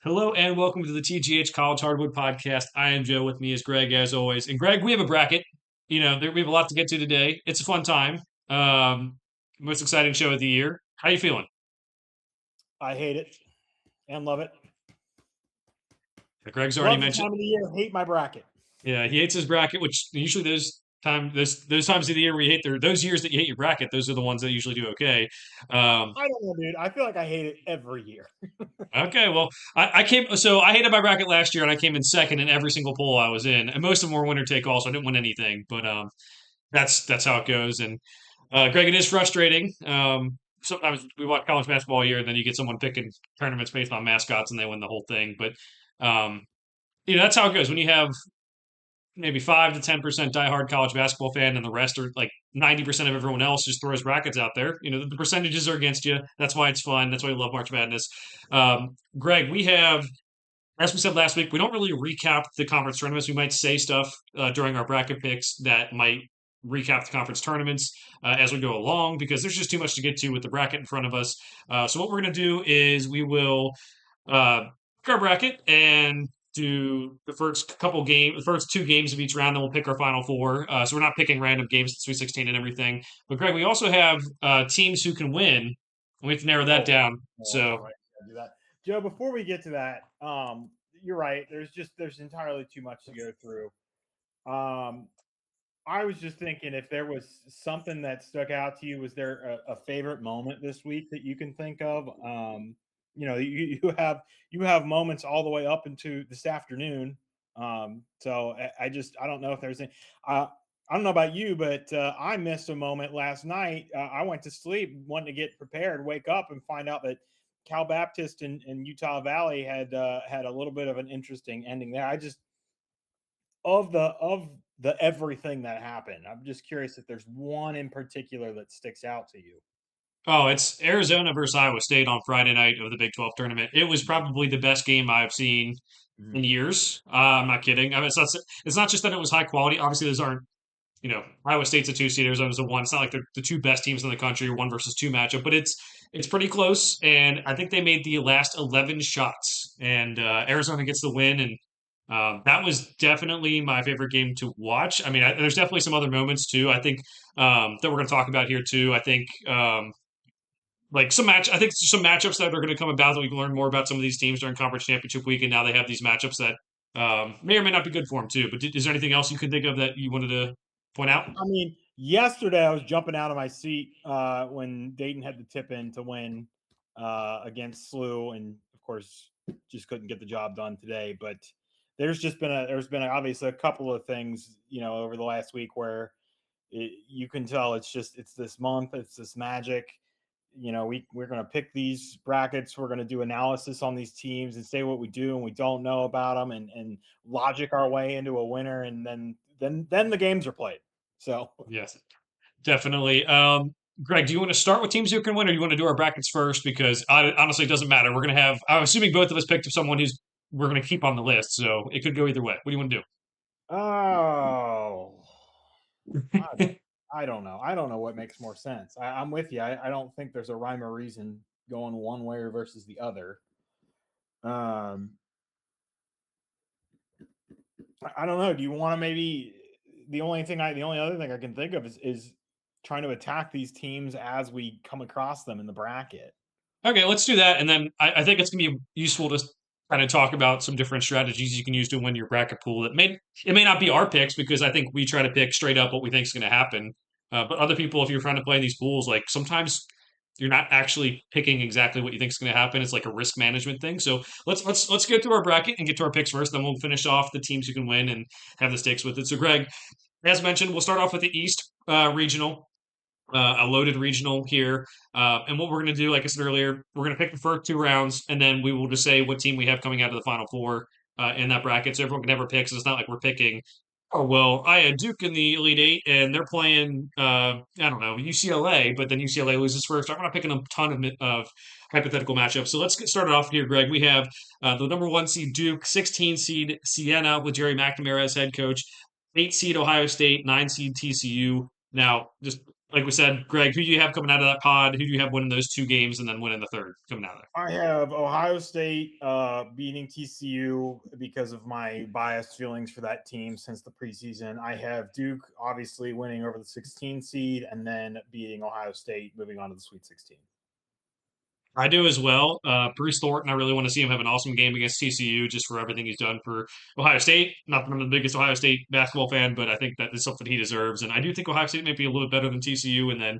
Hello and welcome to the TGH College Hardwood Podcast. I am Joe. With me is Greg, as always. And Greg, we have a bracket. We have a lot to get to today. It's a fun time. Most exciting show of the year. How you feeling? I hate it and love it. Greg's already Love the mentioned. time of the year. Hate my bracket. Yeah, he hates his bracket, which usually those times of the year where you hate those years that you hate your bracket. Those are the ones that usually do okay. Um, I don't know, dude. I feel like I hate it every year. Okay, well, I hated my bracket last year, and I came in second in every single poll I was in, and most of them were winner take all, so I didn't win anything. But that's how it goes. And Greg, it is frustrating. Sometimes we watch college basketball all year, and then you get someone picking tournaments based on mascots, and they win the whole thing. But um, that's how it goes when you have maybe 5 to 10% diehard college basketball fan, and the rest are like 90% of everyone else just throws brackets out there. The percentages are against you. That's why it's fun. That's why we love March Madness. Greg, we have, as we said last week, we don't really recap the conference tournaments. We might say stuff during our bracket picks that might recap the conference tournaments as we go along because there's just too much to get to with the bracket in front of us. So what we're going to do is we will uh, pick our bracket and do the first two games of each round. Then we'll pick our final four. So we're not picking random games, the Sweet 16 and everything. But Greg, we also have teams who can win. We have to narrow that Oh, down. all So right. Do that, Joe. Before we get to that, you're right. There's entirely too much to go through. Um, I was just thinking if there was something that stuck out to you, was there a favorite moment this week that you can think of? You have moments all the way up into this afternoon. I don't know if there's any. Uh, I don't know about you, but I missed a moment last night. I went to sleep wanting to get prepared, wake up, and find out that Cal Baptist and Utah Valley had a little bit of an interesting ending there. I just of the everything that happened. I'm just curious if there's one in particular that sticks out to you. Oh, it's Arizona versus Iowa State on Friday night of the Big 12 tournament. It was probably the best game I've seen in Mhm. years. I'm not kidding. I mean, it's not just that it was high quality. Obviously, those aren't, Iowa State's a two seed, Arizona's a one. It's not like they're the two best teams in the country, one versus two matchup, but it's pretty close. And I think they made the last 11 shots, and Arizona gets the win. And that was definitely my favorite game to watch. I mean, there's definitely some other moments too. I think that we're going to talk about here too. I think I think some matchups that are going to come about that we can learn more about some of these teams during conference championship week, and now they have these matchups that may or may not be good for them too. But is there anything else you could think of that you wanted to point out? I mean, yesterday I was jumping out of my seat when Dayton had the tip in to win against SLU, and of course, just couldn't get the job done today. But obviously a couple of things over the last week where you can tell it's this month, it's this magic. We're going to pick these brackets, we're going to do analysis on these teams and say what we do and we don't know about them, and logic our way into a winner, and then the games are played. So Yes, definitely. Greg, do you want to start with teams who can win, or do you want to do our brackets first? Because honestly, it doesn't matter. We're going to have. I'm assuming both of us picked someone who's we're going to keep on the list, so it could go either way. What do you want to do? oh, I, I don't know. I don't know what makes more sense. I'm with you. I don't think there's a rhyme or reason going one way versus the other. Um, I don't know. Do you want to maybe the only other thing I can think of is trying to attack these teams as we come across them in the bracket. Okay, let's do that, and then I think it's going to be useful to kind of talk about some different strategies you can use to win your bracket pool. It may not be our picks because I think we try to pick straight up what we think is going to happen. But other people, if you're trying to play in these pools, like sometimes you're not actually picking exactly what you think is going to happen. It's like a risk management thing. So let's get through our bracket and get to our picks first. Then we'll finish off the teams who can win and have the stakes with it. So Greg, as mentioned, we'll start off with the East regional, a loaded regional here. And what we're going to do, like I said earlier, we're going to pick the first two rounds, and then we will just say what team we have coming out of the Final Four in that bracket. So everyone can never pick. So it's not like we're picking. Oh well, I had Duke in the Elite Eight, and they're playing. I don't know, UCLA, but then UCLA loses first. I'm not picking a ton of hypothetical matchups. So let's get started off here, Greg. We have the number one seed Duke, 16 seed Siena with Jerry McNamara as head coach, 8 seed Ohio State, 9 seed TCU. Now, just like we said, Greg, who do you have coming out of that pod? Who do you have winning those two games and then winning the third coming out of there? I have Ohio State beating TCU because of my biased feelings for that team since the preseason. I have Duke obviously winning over the 16 seed and then beating Ohio State, moving on to the Sweet 16. I do as well. Bruce Thornton, I really want to see him have an awesome game against TCU just for everything he's done for Ohio State. Not that I'm the biggest Ohio State basketball fan, but I think that is something he deserves. And I do think Ohio State may be a little bit better than TCU. And then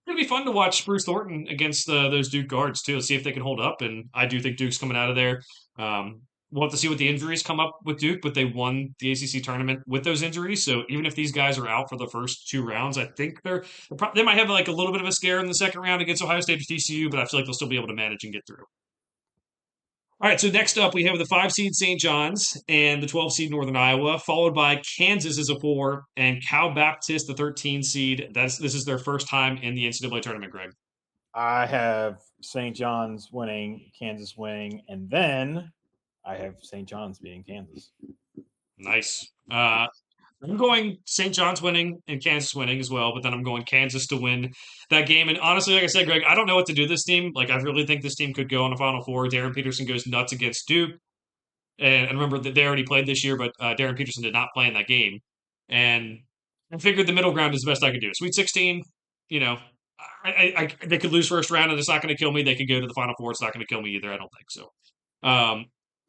it'll be fun to watch Bruce Thornton against those Duke guards too, see if they can hold up. And I do think Duke's coming out of there. We'll have to see what the injuries come up with Duke, but they won the ACC tournament with those injuries. So even if these guys are out for the first two rounds, I think they might have like a little bit of a scare in the second round against Ohio State or TCU, but I feel like they'll still be able to manage and get through. All right, so next up we have the 5 seed St. John's and the 12 seed Northern Iowa, followed by Kansas as a 4 and Cal Baptist, the 13 seed. This is their first time in the NCAA tournament, Greg. I have St. John's winning, Kansas winning, and then I have St. John's beating Kansas. Nice. I'm going St. John's winning and Kansas winning as well, but then I'm going Kansas to win that game. And honestly, like I said, Greg, I don't know what to do this team. Like, I really think this team could go on a Final Four. Darren Peterson goes nuts against Duke. And remember that they already played this year, but Darren Peterson did not play in that game. And I figured the middle ground is the best I could do. Sweet 16, you know, they could lose first round and it's not going to kill me. They could go to the Final Four. It's not going to kill me either. I don't think so. Um,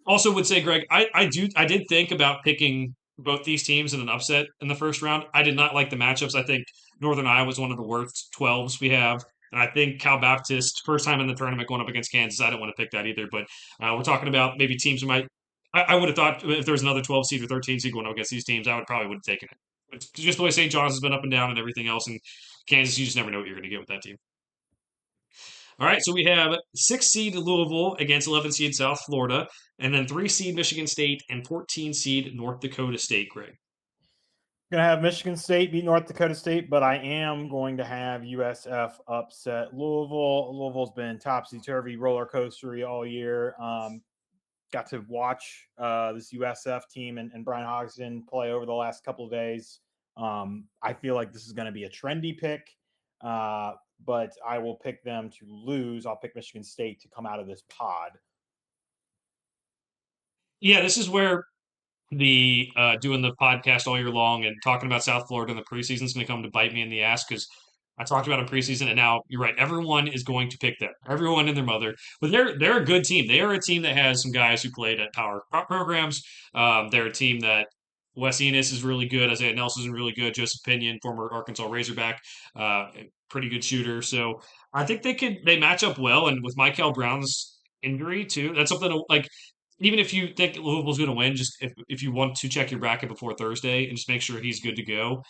Also would say, Greg, I did think about picking both these teams in an upset in the first round. I did not like the matchups. I think Northern Iowa was one of the worst 12s we have. And I think Cal Baptist, first time in the tournament going up against Kansas, I didn't want to pick that either. But we're talking about maybe teams who might. I would have thought if there was another 12 seed or 13 seed going up against these teams, I would probably would have taken it. It's just the way St. John's has been up and down and everything else. And Kansas, you just never know what you're going to get with that team. All right, so we have 6 seed Louisville against 11 seed South Florida, and then 3 seed Michigan State and 14 seed North Dakota State, Greg. Going to have Michigan State beat North Dakota State, but I am going to have USF upset Louisville. Louisville's been topsy-turvy, roller coastery all year. Got to watch this USF team and Brian Hodgson play over the last couple of days. I feel like this is going to be a trendy pick, but I will pick them to lose. I'll pick Michigan State to come out of this pod. Yeah, this is where the doing the podcast all year long and talking about South Florida in the preseason is going to come to bite me in the ass because I talked about in preseason, and now you're right. Everyone is going to pick them. Everyone and their mother, but they're a good team. They are a team that has some guys who played at power programs. They're a team that Wes Enos is really good. Isaiah Nelson is really good. Joseph Pinion, former Arkansas Razorback, pretty good shooter. So I think they match up well. And with Michael Brown's injury too, that's something to, like even if you think Louisville's going to win, just if you want to check your bracket before Thursday and just make sure he's good to go.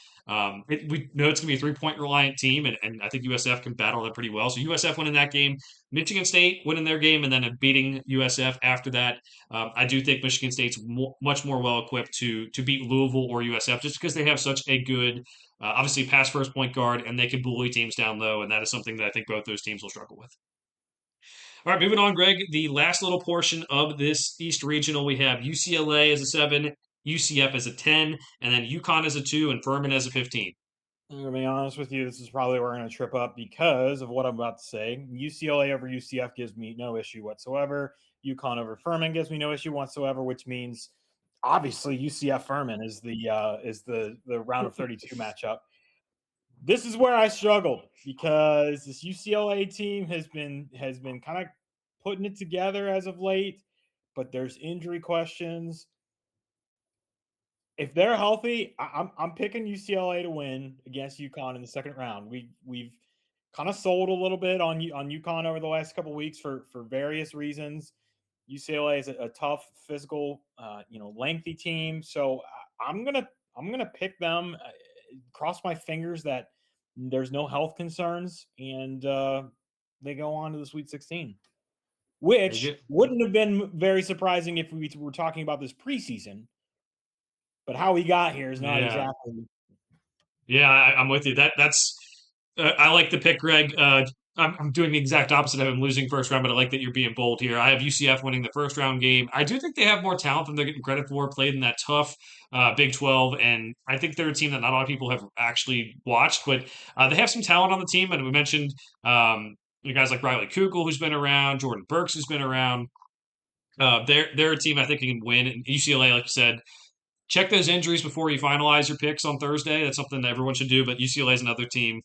We know it's going to be a 3 point reliant team, and I think USF can battle that pretty well. So USF winning that game, Michigan State winning their game, and then beating USF after that. I do think Michigan State's much more well equipped to beat Louisville or USF just because they have such a good, obviously pass first point guard, and they can bully teams down low, and that is something that I think both those teams will struggle with. All right, moving on, Greg. The last little portion of this East Regional, we have UCLA as a 7, UCF as a 10, and then UConn as a 2, and Furman as a 15. I'm going to be honest with you. This is probably where we're going to trip up because of what I'm about to say. UCLA over UCF gives me no issue whatsoever. UConn over Furman gives me no issue whatsoever, which means obviously UCF Furman is the round of 32 matchup. This is where I struggled because this UCLA team has been kind of putting it together as of late, but there's injury questions. If they're healthy, I'm picking UCLA to win against UConn in the second round. We've kind of sold a little bit on UConn over the last couple of weeks for various reasons. UCLA is a tough, physical, lengthy team. So I'm gonna pick them. Cross my fingers that there's no health concerns and they go on to the Sweet 16, which wouldn't have been very surprising if we were talking about this preseason. But how we got here is not exactly. Yeah, I'm with you. That's I like the pick, Greg. I'm doing the exact opposite of him losing first round, but I like that you're being bold here. I have UCF winning the first round game. I do think they have more talent than they're getting credit for. Played in that tough Big 12, and I think they're a team that not a lot of people have actually watched, but they have some talent on the team. And we mentioned guys like Riley Kugel, who's been around, Jordan Burks, who's been around. They're a team I think can win. And UCLA, like you said, check those injuries before you finalize your picks on Thursday. That's something that everyone should do. But UCLA is another team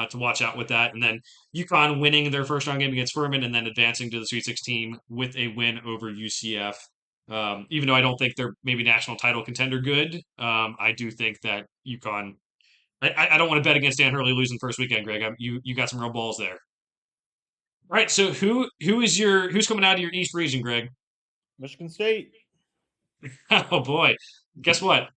to watch out with that. And then UConn winning their first round game against Furman and then advancing to the Sweet 16 with a win over UCF. Even though I don't think they're maybe national title contender good, I do think that UConn. I don't want to bet against Dan Hurley losing first weekend, Greg. You got some real balls there. All right, so who's coming out of your East region, Greg? Michigan State. Oh boy, guess what?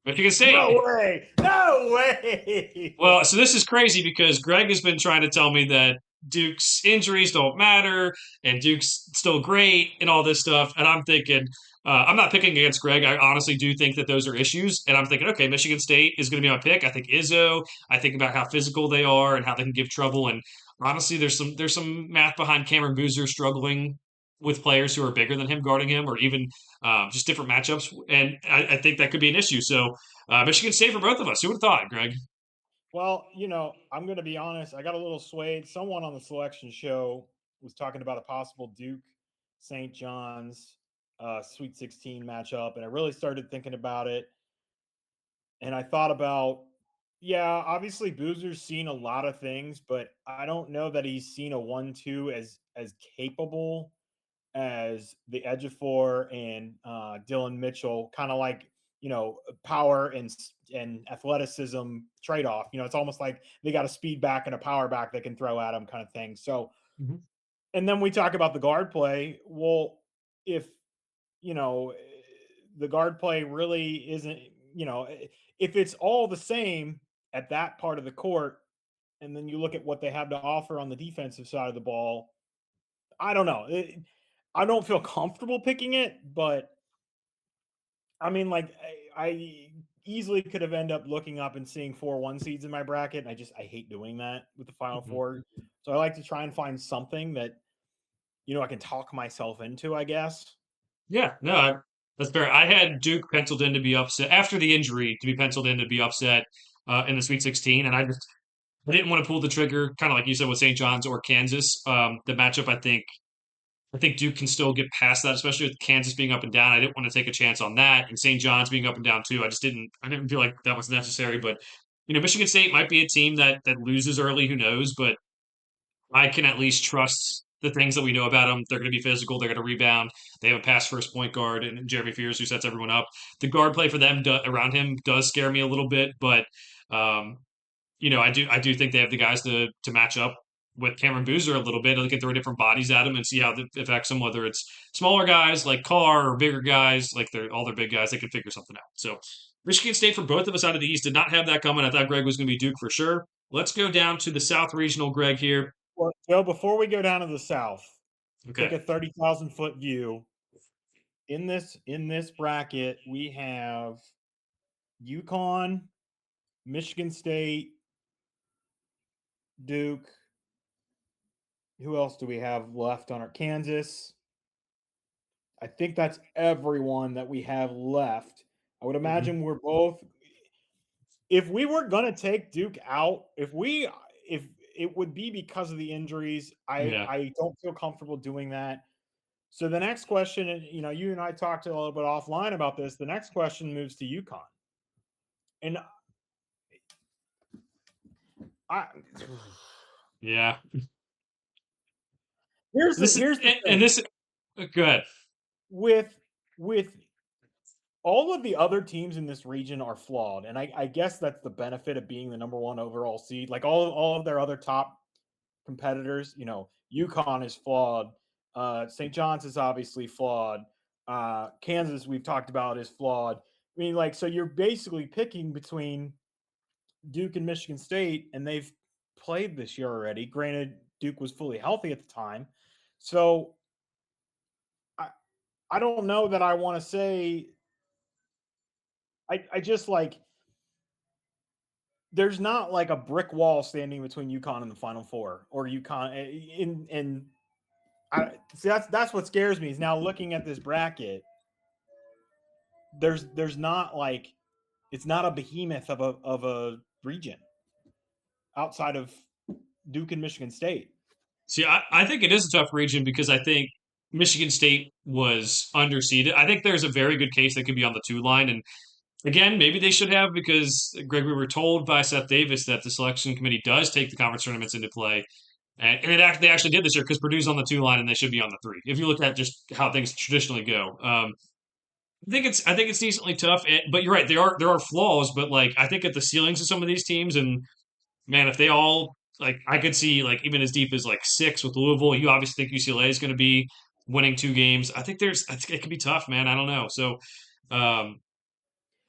Michigan State. No way. No way. Well, so this is crazy because Greg has been trying to tell me that Duke's injuries don't matter and Duke's still great and all this stuff. And I'm thinking, I'm not picking against Greg. I honestly do think that those are issues. And I'm thinking, okay, Michigan State is going to be my pick. I think Izzo. I think about how physical they are and how they can give trouble. And honestly, there's some math behind Cameron Boozer struggling with players who are bigger than him guarding him, or even just different matchups. And I think that could be an issue. So Michigan State for both of us. Who would have thought, Greg? Well, I'm going to be honest. I got a little swayed. Someone on the selection show was talking about a possible Duke St. John's Sweet 16 matchup. And I really started thinking about it. And I thought about, yeah, obviously Boozer's seen a lot of things, but I don't know that he's seen a 1-2 as capable as the Ejiofor and Dylan Mitchell, kind of like power and athleticism trade off. It's almost like they got a speed back and a power back they can throw at them, kind of thing. So, Mhm. and then we talk about the guard play. Well, if you know the guard play really isn't, if it's all the same at that part of the court, and then you look at what they have to offer on the defensive side of the ball, I don't know. I don't feel comfortable picking it, but I mean, like I easily could have ended up looking up and seeing 4 1 seeds in my bracket. And I hate doing that with the Final Mhm. Four. So I like to try and find something that I can talk myself into, I guess. Yeah, no, that's fair. I had Duke penciled in to be upset after the injury to be penciled in to be upset in the Sweet 16, and I didn't want to pull the trigger, kind of like you said with St. John's or Kansas. The matchup, I think Duke can still get past that, especially with Kansas being up and down. I didn't want to take a chance on that, and St. John's being up and down too. I didn't feel like that was necessary. But Michigan State might be a team that loses early. Who knows? But I can at least trust the things that we know about them. They're going to be physical. They're going to rebound. They have a pass first point guard and Jeremy Fears who sets everyone up. The guard play for them around him does scare me a little bit, but um, I do think they have the guys to match up with Cameron Boozer a little bit. They can throw different bodies at him and see how it affects them. Whether it's smaller guys like Carr or bigger guys like all their big guys, they can figure something out. So Michigan State for both of us out of the East did not have that coming. I thought Greg was going to be Duke for sure. Let's go down to the South Regional, Greg here. Well, Joe, before we go down to the South, take Okay. a 30,000-foot view. In this bracket, we have UConn, Michigan State, Duke. Who else do we have left on our Kansas? I think that's everyone that we have left. I would Mhm. imagine we're both. If we were gonna take Duke out, if it would be because of the injuries. I Yeah. I don't feel comfortable doing that. So the next question, and you and I talked a little bit offline about this. The next question moves to UConn, and I Yeah. here's the This is here's the and thing this good. with with all of the other teams in this region are flawed, and I guess that's the benefit of being the number one overall seed. Like all of their other top competitors, UConn is flawed. St. John's is obviously flawed. Kansas, we've talked about, is flawed. I mean, like, so you're basically picking between Duke and Michigan State, and they've played this year already. Granted, Duke was fully healthy at the time, so I I don't know that I want to say. I just like there's not like a brick wall standing between UConn and the Final Four or UConn in I see that's what scares me is now looking at this bracket. There's not like it's not a behemoth of a region outside of Duke and Michigan State. See, I think it is a tough region because I think Michigan State was underseeded. I think there's a very good case that could be on the two line. And again, maybe they should have because, Greg, we were told by Seth Davis that the selection committee does take the conference tournaments into play. They actually did this year because Purdue's on the two line and they should be on the three. If you look at just how things traditionally go, I think it's decently tough. But you're right, there are flaws. But like I think at the ceilings of some of these teams, and man, if they all like, I could see like even as deep as like six with Louisville. You obviously think UCLA is going to be winning two games. I think it could be tough, man. I don't know. So, um,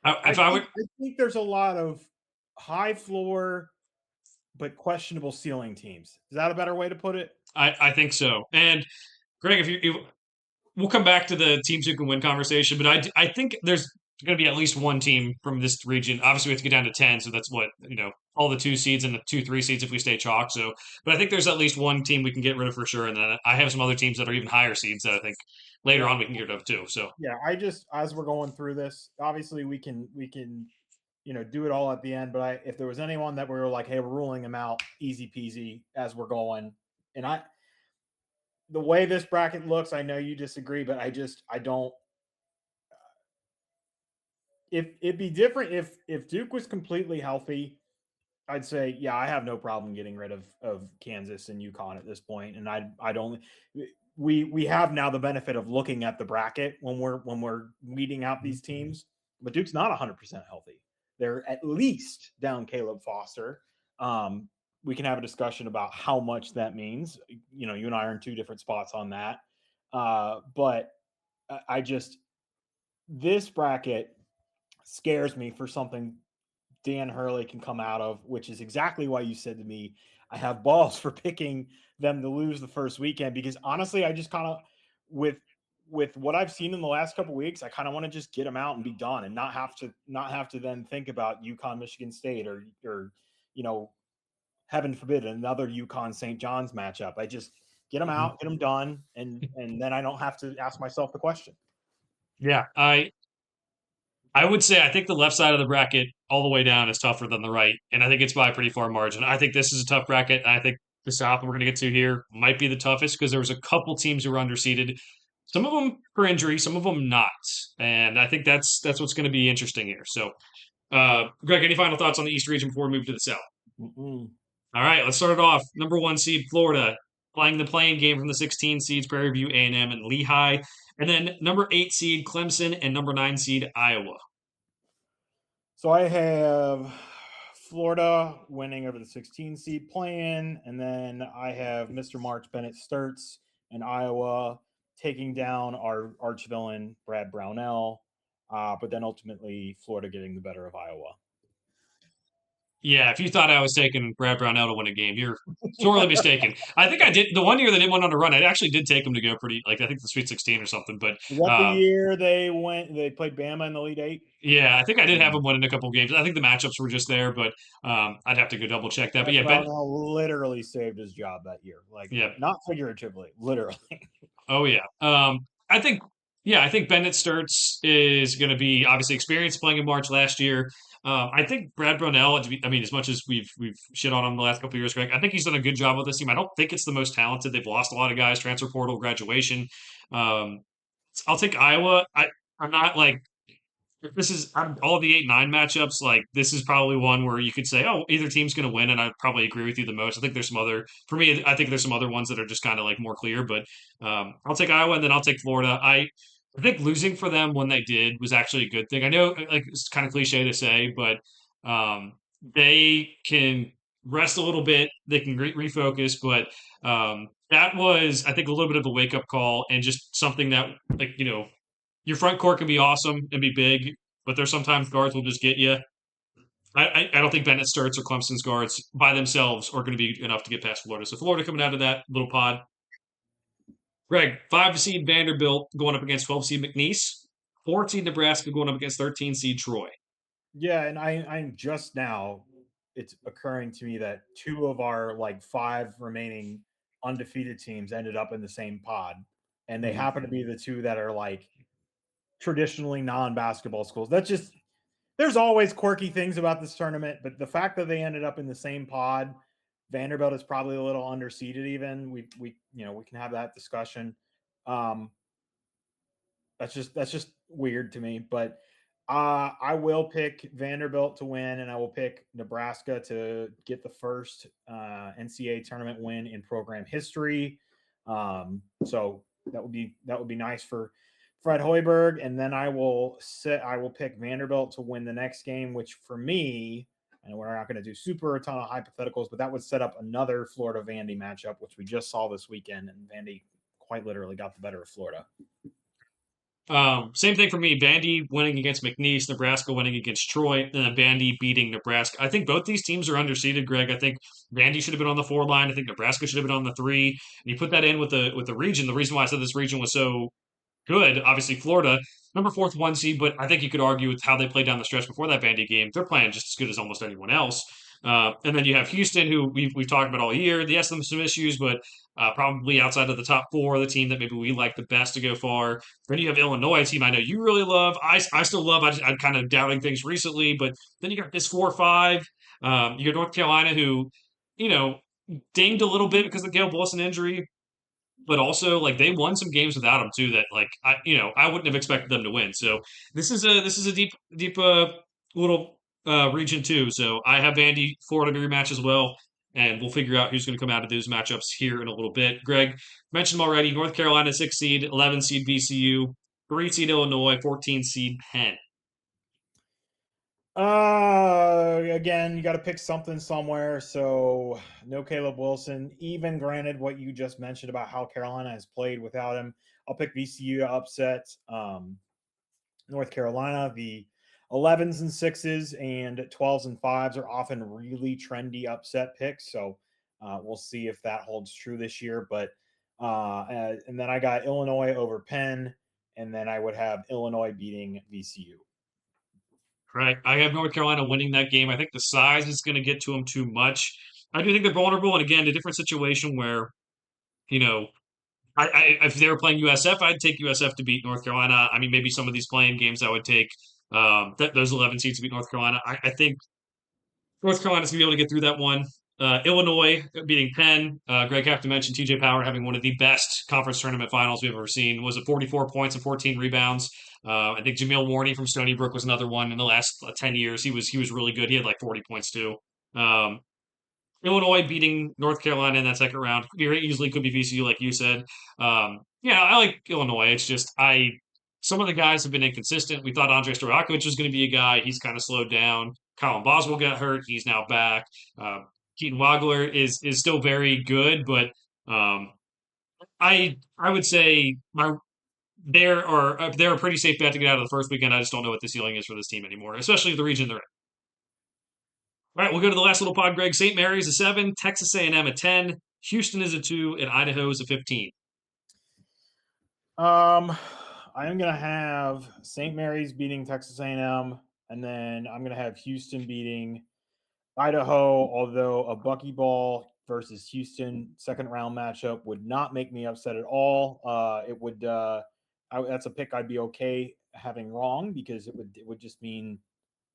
if I would, I think there's a lot of high floor but questionable ceiling teams. Is that a better way to put it? I think so. And Greg, if we'll come back to the teams who can win conversation, but I think there's going to be at least one team from this region. Obviously, we have to get down to 10, so that's what, all the two seeds and the two, three seeds if we stay chalk. So, but I think there's at least one team we can get rid of for sure. And then I have some other teams that are even higher seeds that I think later Yeah. on we can get rid of too. So, Yeah, I just as we're going through this, obviously we can do it all at the end. But if there was anyone that we were like, hey, we're ruling them out, easy peasy as we're going. And the way this bracket looks, I know you disagree, but I don't. If it'd be different if Duke was completely healthy, I'd say yeah, I have no problem getting rid of Kansas and UConn at this point, and I don't. We have now the benefit of looking at the bracket when we're weeding out these teams, but Duke's not 100% healthy. They're at least down Caleb Foster. We can have a discussion about how much that means. You and I are in two different spots on that, but I just this bracket scares me for something Dan Hurley can come out of, which is exactly why you said to me, I have balls for picking them to lose the first weekend because honestly, I just kind of with what I've seen in the last couple of weeks, I kind of want to just get them out and be done and not have to then think about UConn, Michigan State or heaven forbid another UConn St. John's matchup. I just get them out, get them done, and then I don't have to ask myself the question. yeah, I would say I think the left side of the bracket all the way down is tougher than the right, and I think it's by a pretty far margin. I think this is a tough bracket, and I think the South we're going to get to here might be the toughest because there was a couple teams who were underseeded. Some of them for injury, some of them not, and I think that's what's going to be interesting here. So, Greg, any final thoughts on the East region before we move to the South? Mm-mm. All right, let's start it off. Number one seed Florida playing the playing game from the 16 seeds Prairie View A&M and Lehigh, and then number 8 seed Clemson and number 9 seed Iowa. So I have Florida winning over the 16 seed playing, and then I have Mr. March Bennett Sturts and Iowa taking down our arch villain Brad Brownell, but then ultimately Florida getting the better of Iowa. Yeah, if you thought I was taking Brad Brownell to win a game, you're sorely mistaken. I think I did the one year that they went on a run. I actually did take them to go pretty, like I think the Sweet 16 or something. But Is that the year they played Bama in the Elite Eight? yeah, I think I did have them winning a couple games. I think the matchups were just there, but I'd have to go double check that. But yeah, Ben, Brownell literally saved his job that year, like yeah, not figuratively, literally. oh yeah. I think I think Bennett Sturts is going to be obviously experienced playing in March last year. I think Brad Brownell. I mean, as much as we've shit on him the last couple of years, Greg, I think he's done a good job with this team. I don't think it's the most talented. They've lost a lot of guys, transfer portal, graduation. Um, I'll take Iowa. I'm not like if this is all the 8-9 matchups. Like this is probably one where you could say, oh, either team's going to win, and I'd probably agree with you the most. I think there's some other for me. I think there's some other ones that are just kind of like more clear, but I'll take Iowa and then I'll take Florida. I think losing for them when they did was actually a good thing. I know like it's kind of cliche to say, but they can rest a little bit. They can refocus, but that was I think a little bit of a wake up call and just something that like your front court can be awesome and be big, but there's sometimes guards will just get you. I don't think Bennett Sturts or Clemson's guards by themselves are going to be enough to get past Florida. So Florida coming out of that little pod. Greg, 5 seed Vanderbilt going up against 12 seed McNeese, 4 seed Nebraska going up against 13 seed Troy. Yeah, and I'm just now it's occurring to me that two of our like five remaining undefeated teams ended up in the same pod, and they Mhm. happen to be the two that are like traditionally non-basketball schools. That's just there's always quirky things about this tournament, but the fact that they ended up in the same pod, Vanderbilt is probably a little underseeded. Even we we can have that discussion. Um, that's just weird to me, but I will pick Vanderbilt to win, and I will pick Nebraska to get the first NCAA tournament win in program history. So that would be nice for Fred Hoiberg, and then I will pick Vanderbilt to win the next game, which for me, and we're not going to do super a ton of hypotheticals, but that would set up another Florida Vandy matchup, which we just saw this weekend, and Vandy quite literally got the better of Florida. Same thing for me. Vandy winning against McNeese, Nebraska winning against Troy, and then Vandy beating Nebraska. I think both these teams are underseeded, Greg. I think Vandy should have been on the 4 line. I think Nebraska should have been on the 3. And you put that in with the region. The reason why I said this region was so good. Obviously, Florida, number fourth, 1 seed, but I think you could argue with how they played down the stretch before that Vandy game. They're playing just as good as almost anyone else. And then you have Houston, who we've talked about all year. Yes, them some issues, but probably outside of the top 4, the team that maybe we like the best to go far. Then you have Illinois, a team I know you really love. I still love. I'm kind of doubting things recently, but then you got this 4-5. You got North Carolina, who, you know, dinged a little bit because of the Gale Wilson injury, but also like they won some games without him too that like I wouldn't have expected them to win. So this is a deep little region too. So I have Vandy Florida rematch as well, and we'll figure out who's going to come out of those matchups here in a little bit. Greg mentioned them already. North Carolina 6 seed, 11 seed VCU, 3 seed Illinois, 14 seed Penn. Again, you got to pick something somewhere. So no Caleb Wilson. Even granted, what you just mentioned about how Carolina has played without him, I'll pick VCU to upset North Carolina. The 11s and 6s and 12s and 5s are often really trendy upset picks. So we'll see if that holds true this year. But and then I got Illinois over Penn, and then I would have Illinois beating VCU. Right. I have North Carolina winning that game. I think the size is going to get to them too much. I do think they're vulnerable, and again, a different situation where you know if they were playing USF, I'd take USF to beat North Carolina. I mean, maybe some of these playing games I would take those 11 seeds to beat North Carolina. I think North Carolina's going to be able to get through that one. Illinois beating Penn. Greg, have to mention TJ Power having one of the best conference tournament finals we've ever seen. Was it 44 points and 14 rebounds? I think Jameel Warney from Stony Brook was another one in the last 10 years. He was really good. He had like 40 points too. Um, Illinois beating North Carolina in that second round very easily could be VCU, like you said. Yeah, I like Illinois. It's just some of the guys have been inconsistent. We thought Andrei Stojakovic was going to be a guy. He's kind of slowed down. Colin Boswell got hurt. He's now back. Keaton Wagler is still very good, but um, I would say they're a pretty safe bet to get out of the first weekend. I just don't know what the ceiling is for this team anymore, especially the region they're in. All right, we'll go to the last little pod, Greg. St. Mary's a 7, Texas A&M a 10, Houston is a 2, and Idaho is a 15. I am gonna have St. Mary's beating Texas A&M, and then I'm gonna have Houston beating Idaho. Although a buckyball versus Houston second round matchup would not make me upset at all. It would. That's a pick I'd be okay having wrong because it would just mean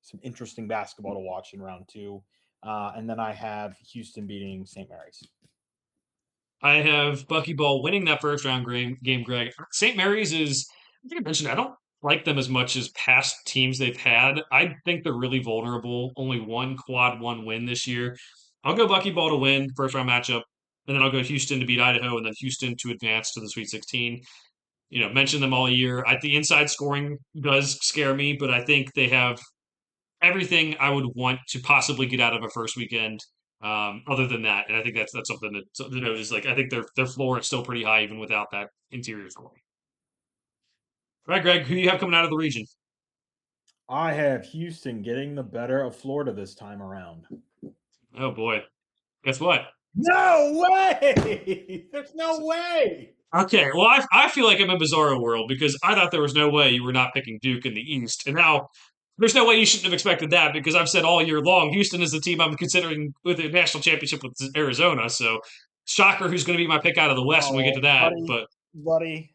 some interesting basketball to watch in round two. And then I have Houston beating St. Mary's. I have Buckyball winning that first round game, Greg. St. Mary's I think I mentioned, I don't like them as much as past teams they've had. I think they're really vulnerable. Only one quad one win this year. I'll go Buckyball to win first round matchup, and then I'll go Houston to beat Idaho, and then Houston to advance to the Sweet 16. Mentioned them all year. The inside scoring does scare me, but I think they have everything I would want to possibly get out of a first weekend. Other than that, and I think that's something to note is like I think their floor is still pretty high even without that interior scoring. All right, Greg, who do you have coming out of the region? I have Houston getting the better of Florida this time around. Oh boy, guess what? No way! There's no way. Okay, well I feel like I'm in Bizarro world because I thought there was no way you were not picking Duke in the East, and now there's no way you shouldn't have expected that because I've said all year long Houston is the team I'm considering with a national championship with Arizona. So shocker, who's going to be my pick out of the West when we get to Oh, that. buddy, But buddy.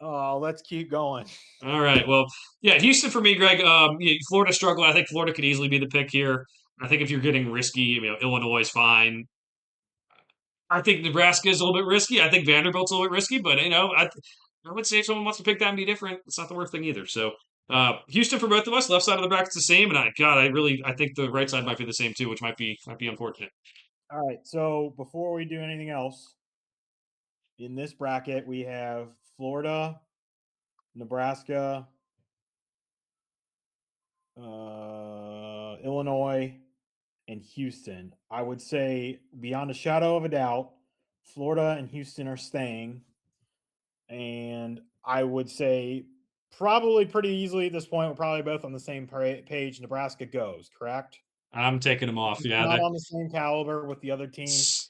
Oh, let's keep going. all right, well, yeah, Houston for me, Greg. Yeah, Florida struggled. I think Florida could easily be the pick here. I think if you're getting risky, Illinois is fine. I think Nebraska is a little bit risky. I think Vanderbilt's a little bit risky, but I would say if someone wants to pick that and be different, it's not the worst thing either. So Houston for both of us, left side of the bracket's the same, and I think the right side might be the same too, which might be unfortunate. All right. So before we do anything else, in this bracket, we have Florida, Nebraska, Illinois, and Houston. I would say, beyond a shadow of a doubt, Florida and Houston are staying. And I would say, probably pretty easily at this point, we're probably both on the same page. Nebraska goes, correct? I'm taking them off. Just Yeah, not on the same caliber with the other teams. that's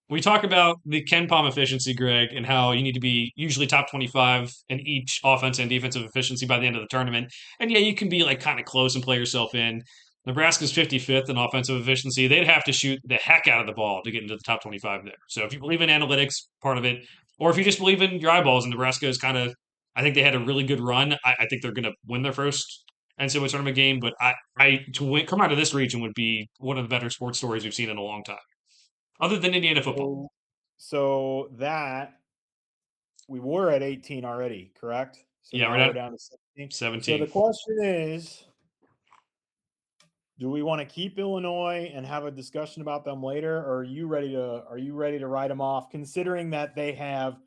we talk about the Ken Palm efficiency, Greg, and how you need to be usually top 25 in each offense and defensive efficiency by the end of the tournament. And yeah, you can be like kind of close and play yourself in. Nebraska's 55th in offensive efficiency. They'd have to shoot the heck out of the ball to get into the top 25 there. So if you believe in analytics, part of it, or if you just believe in your eyeballs, and Nebraska is kind of, I think they had a really good run. I think they're going to win their first NCAA tournament game, but to win, come out of this region would be one of the better sports stories we've seen in a long time, other than Indiana football. So that we were at 18 already, correct? So Yeah, we're now we're at down to 17. So 17. the question is, do we want to keep Illinois and have a discussion about them later, or are you ready to write them off, considering that they have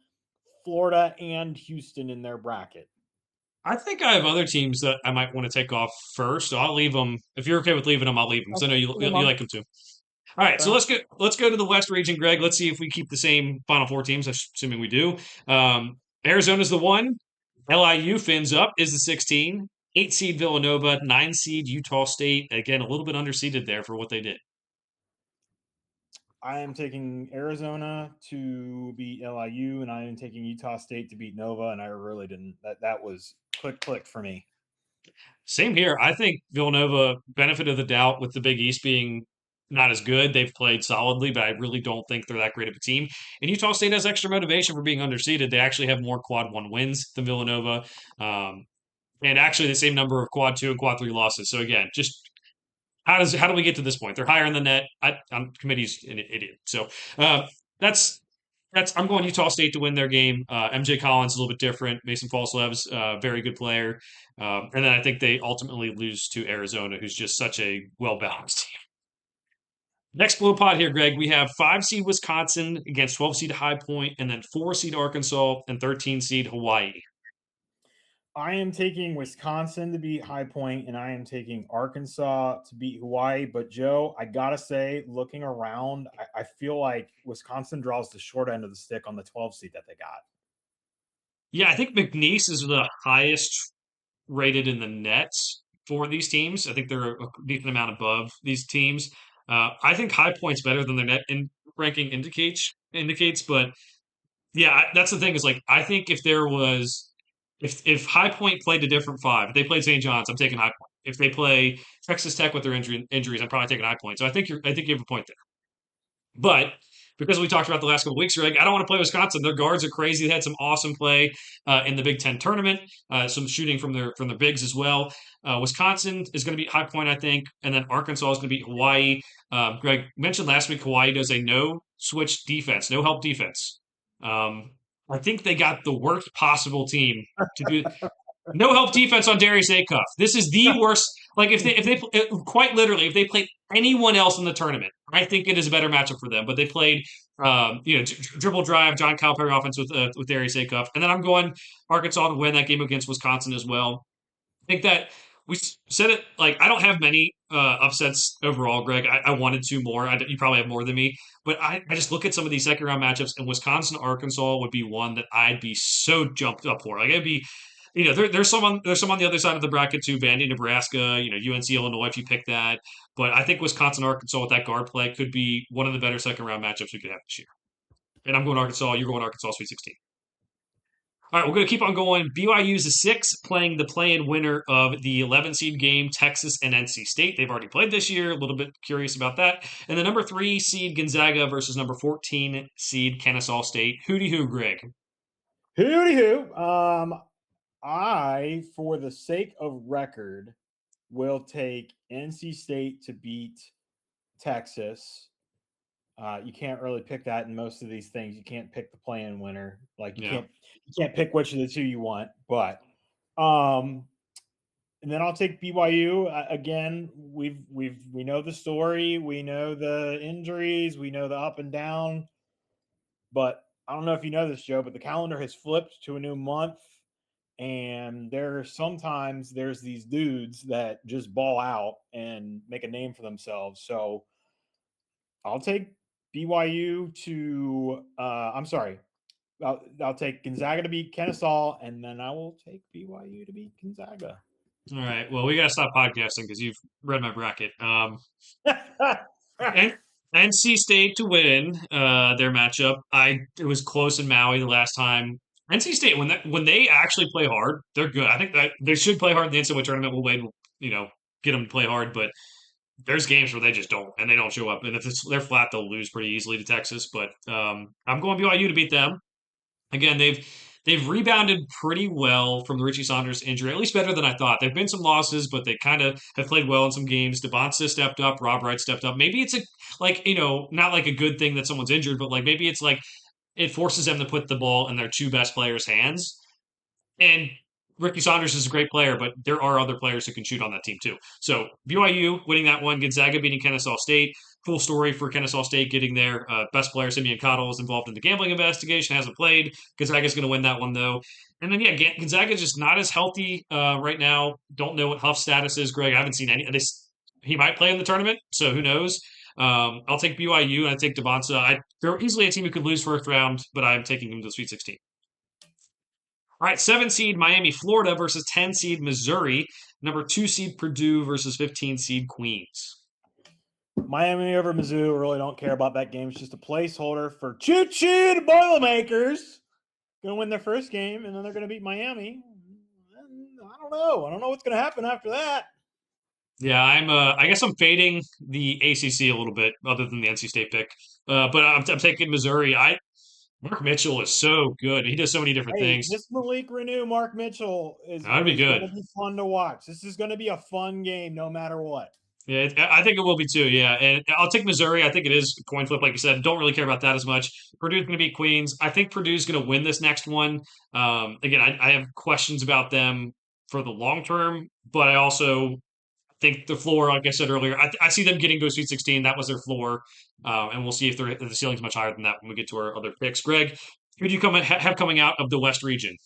Florida and Houston in their bracket? I think I have other teams that I might want to take off first. So I'll leave them. If you're okay with leaving them, I'll leave them because I know Okay, you like them too. All right, so okay. let's go to the West region, Greg. Let's see if we keep the same Final Four teams, assuming we do. Arizona's the one. LIU fins up is the 16. 8 seed Villanova, 9 seed Utah State. Again, a little bit underseeded there for what they did. I am taking Arizona to beat LIU, and I am taking Utah State to beat Nova. And I really didn't. That was click for me. Same here. I think Villanova, benefit of the doubt with the Big East being not as good. They've played solidly, but I really don't think they're that great of a team. And Utah State has extra motivation for being underseeded. They actually have more quad one wins than Villanova, and actually the same number of quad two and quad three losses. So again, just how do we get to this point? They're higher in the net. I'm committee's an idiot. So uh, that's I'm going Utah State to win their game. MJ Collins is a little bit different. Mason Falslev's very good player, and then I think they ultimately lose to Arizona, who's just such a well balanced team. Next blue pot here, Greg. We have 5 seed Wisconsin against 12 seed High Point, and then 4 seed Arkansas and 13 seed Hawaii. I am taking Wisconsin to beat High Point, and I am taking Arkansas to beat Hawaii. But Joe, I gotta say, looking around, I feel like Wisconsin draws the short end of the stick on the 12 seed that they got. Yeah, I think McNeese is the highest rated in the nets for these teams. I think they're a decent amount above these teams. I think High Point's better than their net in ranking indicates, but yeah, that's the thing is like I think if there was if High Point played a different five, if they played St. John's, I'm taking High Point. If they play Texas Tech with their injuries, I'm probably taking High Point. So I think you have a point there. But because we talked about the last couple of weeks, Greg, I don't want to play Wisconsin. Their guards are crazy. They had some awesome play in the Big Ten tournament, some shooting from their bigs as well. Wisconsin is going to beat High Point, I think, and then Arkansas is going to beat Hawaii. Greg mentioned last week Hawaii does a no switch defense, no help defense. I think they got the worst possible team to do. No help defense on Darius Acuff. This is the worst. Like if they quite literally if they played anyone else in the tournament, I think it is a better matchup for them. But they played dribble drive John Calipari offense with Darius Acuff, and then I'm going Arkansas to win that game against Wisconsin as well. I think that we said it like I don't have many upsets overall, Greg. I wanted two more. You probably have more than me, but I just look at some of these second round matchups, and Wisconsin Arkansas would be one that I'd be so jumped up for. Like it'd be, there's some on the other side of the bracket too. Vandy, Nebraska, UNC Illinois if you pick that. But I think Wisconsin Arkansas with that guard play could be one of the better second round matchups we could have this year. And I'm going Arkansas. You're going Arkansas Sweet 16. All right, we're going to keep on going. BYU's a six, playing the play-in winner of the 11 seed game, Texas and NC State. They've already played this year. A little bit curious about that. And the number three seed Gonzaga versus number 14 seed Kennesaw State. Hooty hoo, Greg. Hooty hoo. I, for the sake of record, will take NC State to beat Texas. You can't really pick that in most of these things. You can't pick the play-in winner. Like Yeah. you can't pick which of the two you want. But and then I'll take BYU again. We know the story. We know the injuries. We know the up and down. But I don't know if you know this, Joe, but the calendar has flipped to a new month. And there's these dudes that just ball out and make a name for themselves. So I'll take BYU to I'm sorry. I'll take Gonzaga to beat Kennesaw, and then I will take BYU to beat Gonzaga. All right. Well, we got to stop podcasting because you've read my bracket. And NC State to win their matchup. It was close in Maui the last time. NC State when they actually play hard, they're good. I think that they should play hard in the NCAA tournament. Wade will get them to play hard, but there's games where they just don't and they don't show up. And if they're flat, they'll lose pretty easily to Texas. But I'm going BYU to beat them. Again, they've rebounded pretty well from the Richie Saunders injury, at least better than I thought. There've been some losses, but they kind of have played well in some games. Devonta stepped up, Rob Wright stepped up. Maybe it's not like a good thing that someone's injured, but like maybe it's like it forces them to put the ball in their two best players' hands. And Ricky Saunders is a great player, but there are other players who can shoot on that team too. So BYU winning that one, Gonzaga beating Kennesaw State. Cool story for Kennesaw State getting their best player, Simeon Cottle, is involved in the gambling investigation, hasn't played. Gonzaga's going to win that one, though. And then, yeah, Gonzaga's just not as healthy right now. Don't know what Huff's status is, Greg. I haven't seen any. He might play in the tournament, so who knows? I'll take BYU and I take Devonta. They're easily a team who could lose first round, but I'm taking them to the Sweet 16. All right, 7 seed Miami, Florida versus 10 seed Missouri. Number 2 seed Purdue versus 15 seed Queens. Miami over Mizzou. Really don't care about that game. It's just a placeholder for Choo Choo the Boilermakers. Going to win their first game, and then they're going to beat Miami. I don't know. I don't know what's going to happen after that. Yeah, I guess I'm fading the ACC a little bit, other than the NC State pick. But I'm taking Missouri. Mark Mitchell is so good. He does so many different Hey, things. this Malik Renew, Mark Mitchell That'd be going good. to be fun to watch. This is going to be a fun game no matter what. Yeah, I think it will be too. Yeah, and I'll take Missouri. I think it is a coin flip, like you said. Don't really care about that as much. Purdue's going to beat Queens. I think Purdue's going to win this next one. Again, I have questions about them for the long term, but I also think the floor, like I said earlier, I see them getting to a Sweet 16. That was their floor, and we'll see if the ceiling's much higher than that when we get to our other picks. Greg, who do you have coming out of the West region?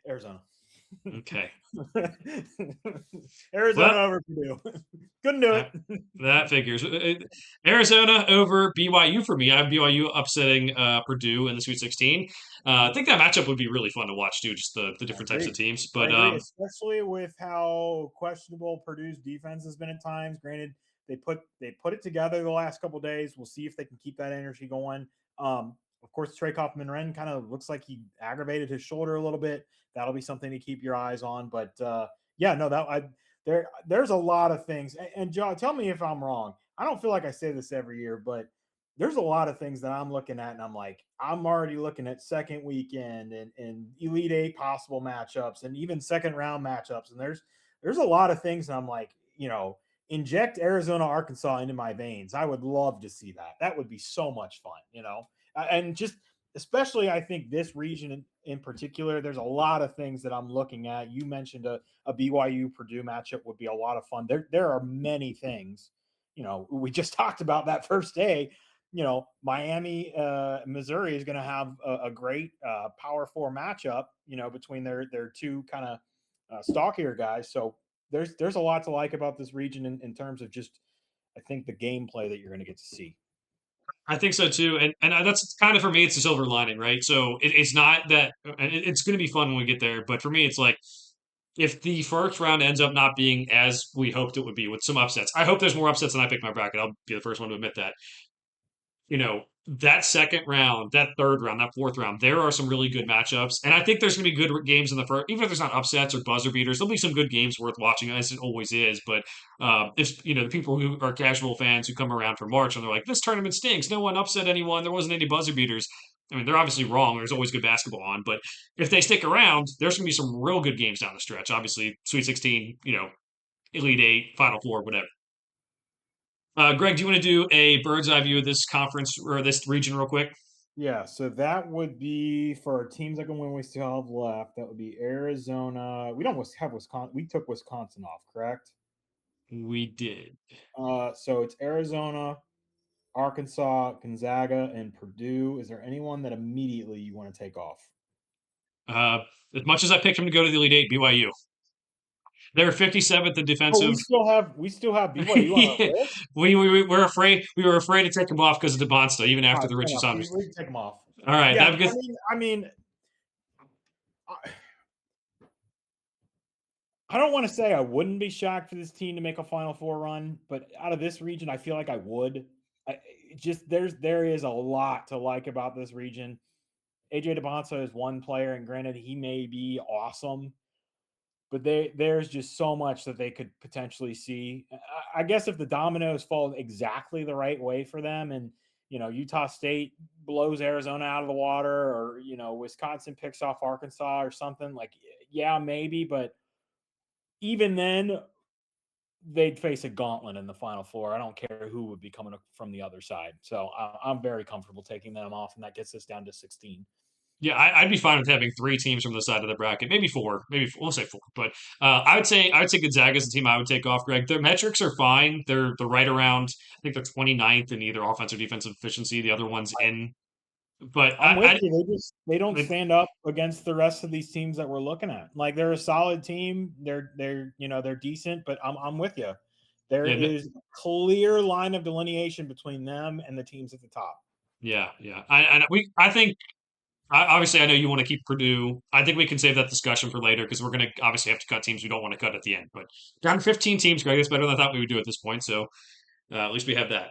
Arizona. Okay. Arizona over Purdue. Couldn't do it. That figures. Arizona over BYU for me. I have BYU upsetting Purdue in the Sweet 16. I think that matchup would be really fun to watch too, just the different types of teams. But I agree, especially with how questionable Purdue's defense has been at times. Granted, they put it together the last couple days. We'll see if they can keep that energy going. Of course, Trey Kaufman-Renn kind of looks like he aggravated his shoulder a little bit. That'll be something to keep your eyes on. But yeah, no, there's a lot of things. And Joe, tell me if I'm wrong. I don't feel like I say this every year, but there's a lot of things that I'm looking at, and I'm like, I'm already looking at second weekend and Elite Eight possible matchups, and even second round matchups. And there's a lot of things, and I'm like, inject Arizona, Arkansas into my veins. I would love to see that. That would be so much fun, and just especially I think this region in particular, there's a lot of things that I'm looking at. You mentioned a BYU Purdue matchup would be a lot of fun. There are many things. We just talked about that first day. Miami, Missouri is going to have a great Power Four matchup. Between their two kind of stockier guys. So there's a lot to like about this region in terms of just I think the gameplay that you're going to get to see. I think so too, and that's kind of for me. It's a silver lining, right? So it's not that, and it's going to be fun when we get there. But for me, it's like if the first round ends up not being as we hoped it would be with some upsets. I hope there's more upsets than I picked my bracket. I'll be the first one to admit that. that second round, that third round, that fourth round, there are some really good matchups, and I think there's going to be good games in the first. Even if there's not upsets or buzzer beaters, there'll be some good games worth watching, as it always is. But if you know the people who are casual fans who come around for March and they're like, "This tournament stinks. No one upset anyone. There wasn't any buzzer beaters." I mean, they're obviously wrong. There's always good basketball on, but if they stick around, there's going to be some real good games down the stretch. Obviously, Sweet 16, Elite Eight, Final Four, whatever. Greg, do you want to do a bird's eye view of this conference or this region real quick? Yeah, so that would be for our teams that can win. We still have left. That would be Arizona. We don't have Wisconsin. We took Wisconsin off, correct? We did. So it's Arizona, Arkansas, Gonzaga, and Purdue. Is there anyone that immediately you want to take off? Uh, as much as I picked him to go to the Elite Eight, BYU. They're 57th in Oh, defensive. we still have BYU on our Yeah, list. we were afraid to take him off because of DeBonsta, even All after right, the fair Richie enough. Saunders. We can take them off. All right, Yeah, that because I, I don't want to say I wouldn't be shocked for this team to make a Final Four run, but out of this region, I feel like I would. There is a lot to like about this region. AJ DeBonsa is one player, and granted, he may be awesome, but there's just so much that they could potentially see. I guess if the dominoes fall exactly the right way for them, and Utah State blows Arizona out of the water, or Wisconsin picks off Arkansas or something, like yeah, maybe, but even then they'd face a gauntlet in the Final Four. I don't care who would be coming from the other side. So I'm very comfortable taking them off, and that gets us down to 16. yeah, I'd be fine with having three teams from the side of the bracket, maybe four, we'll say four. But I would say Gonzaga is the team I would take off. Greg, their metrics are fine. They're right around. I think they're 29th in either offense or defensive efficiency. The other one's in, but I'm with I, you. They don't I stand up against the rest of these teams that we're looking at. Like they're a solid team. They're decent, but I'm with you. There yeah, is a clear line of delineation between them and the teams at the top. yeah. I think obviously, I know you want to keep Purdue. I think we can save that discussion for later because we're going to obviously have to cut teams we don't want to cut at the end. But down to 15 teams, Greg, that's better than I thought we would do at this point. So at least we have that.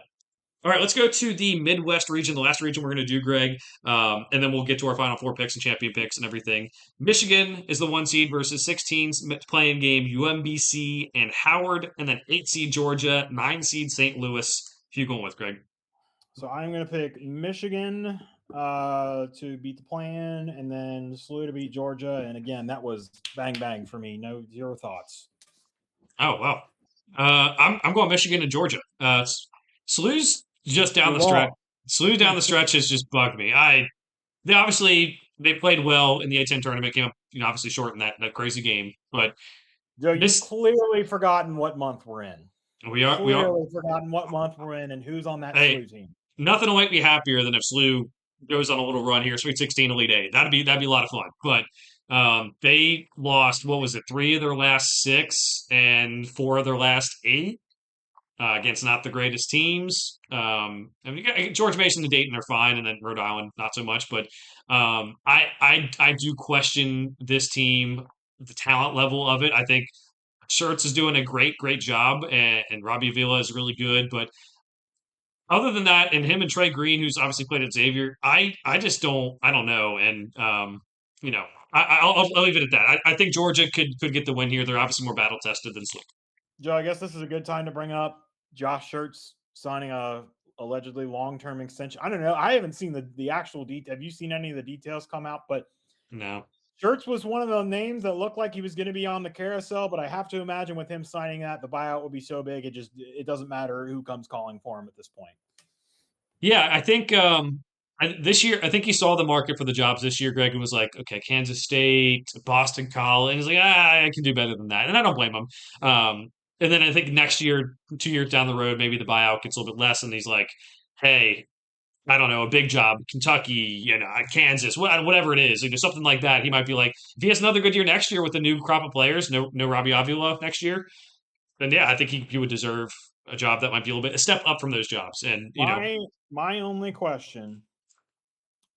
All right, let's go to the Midwest region, the last region we're going to do, Greg, and then we'll get to our final four picks and champion picks and everything. Michigan is the one seed versus 16s playing game UMBC and Howard, and then 8 seed Georgia, 9 seed St. Louis. Who you going with, Greg? So I'm going to pick Michigan to beat the plan, and then SLU to beat Georgia. And again, that was bang bang for me. No zero thoughts. Oh wow, I'm going Michigan and Georgia. SLU's just down You're the stretch. wrong. SLU down the stretch has just bugged me. They played well in the A10 tournament, came up obviously short in that crazy game, but Joe, you've this clearly forgotten what month we're in. we are. Clearly forgotten what month we're in and who's on that Hey, SLU team. nothing will make me happier than if SLU goes on a little run here, Sweet 16 Elite Eight. That'd be a lot of fun. But they lost what was it, 3 of their last 6 and 4 of their last 8 against not the greatest teams. I mean, you got George Mason and Dayton are fine, and then Rhode Island not so much. But I do question this team, the talent level of it. I think Schertz is doing a great job, and Robbie Avila is really good. But other than that, and him and Trey Green, who's obviously played at Xavier, I just don't know. And you know, I'll leave it at that. I think Georgia could get the win here. They're obviously more battle tested than Slick. Joe, I guess this is a good time to bring up Josh Schertz signing a allegedly long-term extension. I don't know. I haven't seen the actual detail. Have you seen any of the details come out? But No. Schertz was one of the names that looked like he was going to be on the carousel, but I have to imagine with him signing that, the buyout will be so big it doesn't matter who comes calling for him at this point. Yeah, I think this year, I think he saw the market for the jobs this year, Greg, and was like, okay, Kansas State, Boston College. And he's like, I can do better than that. And I don't blame him. And then I think next year, 2 years down the road, maybe the buyout gets a little bit less. And he's like, hey, I don't know, a big job, Kentucky, Kansas, whatever it is, something like that. He might be like, if he has another good year next year with a new crop of players, no Robbie Avila next year, then yeah, I think he would deserve a job that might be a step up from those jobs. And My only question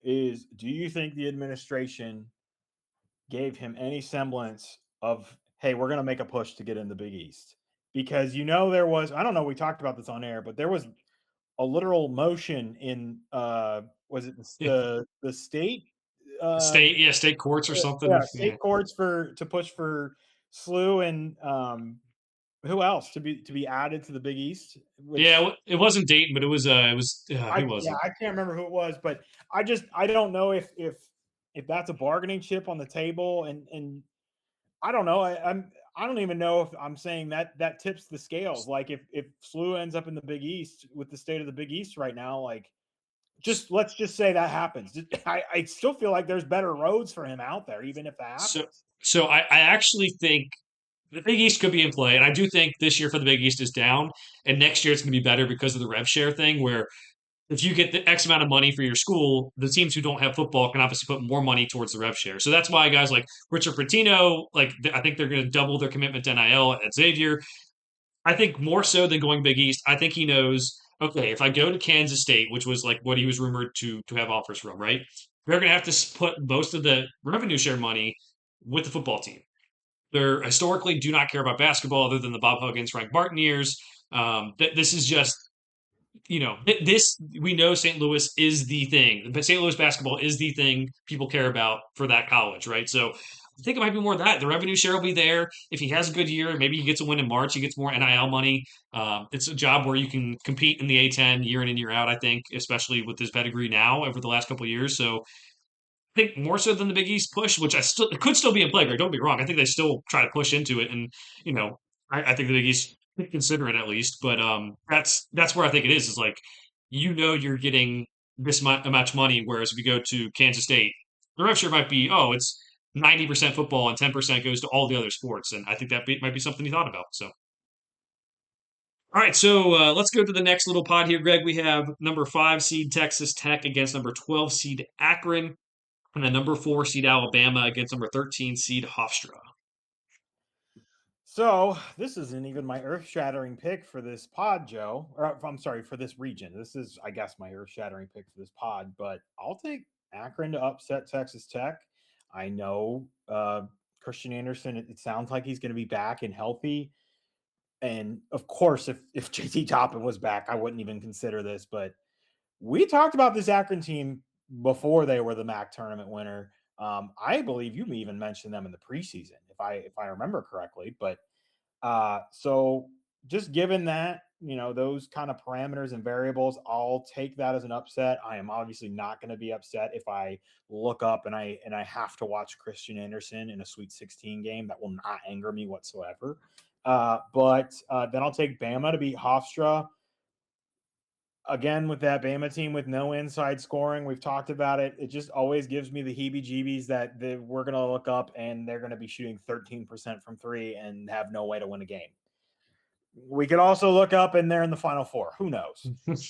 is, do you think the administration gave him any semblance of, hey, we're going to make a push to get in the Big East? Because there was, I don't know, we talked about this on air, but there was a literal motion in was it Yeah, the state uh state, yeah, state courts or yeah, something. Yeah, state courts for to push for SLU and who else to be added to the Big East, yeah. which It wasn't Dayton, but who was yeah, it? I can't remember who it was, but I don't know if that's a bargaining chip on the table, and I don't know. I don't even know if I'm saying that that tips the scales. Like if SLU ends up in the Big East with the state of the Big East right now, like just let's just say that happens. I still feel like there's better roads for him out there, even if that So, happens. I actually think the Big East could be in play, and I do think this year for the Big East is down, and next year it's going to be better because of the rev share thing, where if you get the X amount of money for your school, the teams who don't have football can obviously put more money towards the rev share. So that's why guys like Richard Pitino, I think they're going to double their commitment to NIL at Xavier. I think more so than going Big East, I think he knows, okay, if I go to Kansas State, which was like what he was rumored to have offers from, right? They're going to have to put most of the revenue share money with the football team. They're historically do not care about basketball other than the Bob Huggins, Frank Martin years. This is just this we know St. Louis is the thing. But St. Louis basketball is the thing people care about for that college, right? So I think it might be more of that. The revenue share will be there. If he has a good year, maybe he gets a win in March, he gets more NIL money. It's a job where you can compete in the A10 year in and year out, I think, especially with his pedigree now over the last couple of years. So I think more so than the Big East push, which it could still be in play. Greg, don't be wrong. I think they still try to push into it, and you know, I think the Big East could consider it at least. But that's where I think it is. Is like you're getting much money, whereas if you go to Kansas State, the rev share might be it's 90% football and 10% goes to all the other sports, and I think might be something you thought about. So. All right, so let's go to the next little pod here, Greg. We have number 5 seed Texas Tech against number 12 seed Akron and the number 4 seed Alabama against number 13 seed Hofstra. So this isn't even my earth-shattering pick for this pod, Joe. Or I'm sorry, for this region. This is, I guess, my earth-shattering pick for this pod. But I'll take Akron to upset Texas Tech. I know Christian Anderson. It sounds like he's going to be back and healthy. And of course, if JT Toppin was back, I wouldn't even consider this. But we talked about this Akron team before they were the MAC tournament winner. I believe you even mentioned them in the preseason, if I remember correctly. But so just given that, those kind of parameters and variables, I'll take that as an upset. I am obviously not going to be upset if I look up and I have to watch Christian Anderson in a Sweet 16 game. That will not anger me whatsoever. But then I'll take Bama to beat Hofstra. Again, with that Bama team with no inside scoring, we've talked about it. It just always gives me the heebie-jeebies that we're going to look up and they're going to be shooting 13% from three and have no way to win a game. We could also look up and they're in the Final Four. Who knows?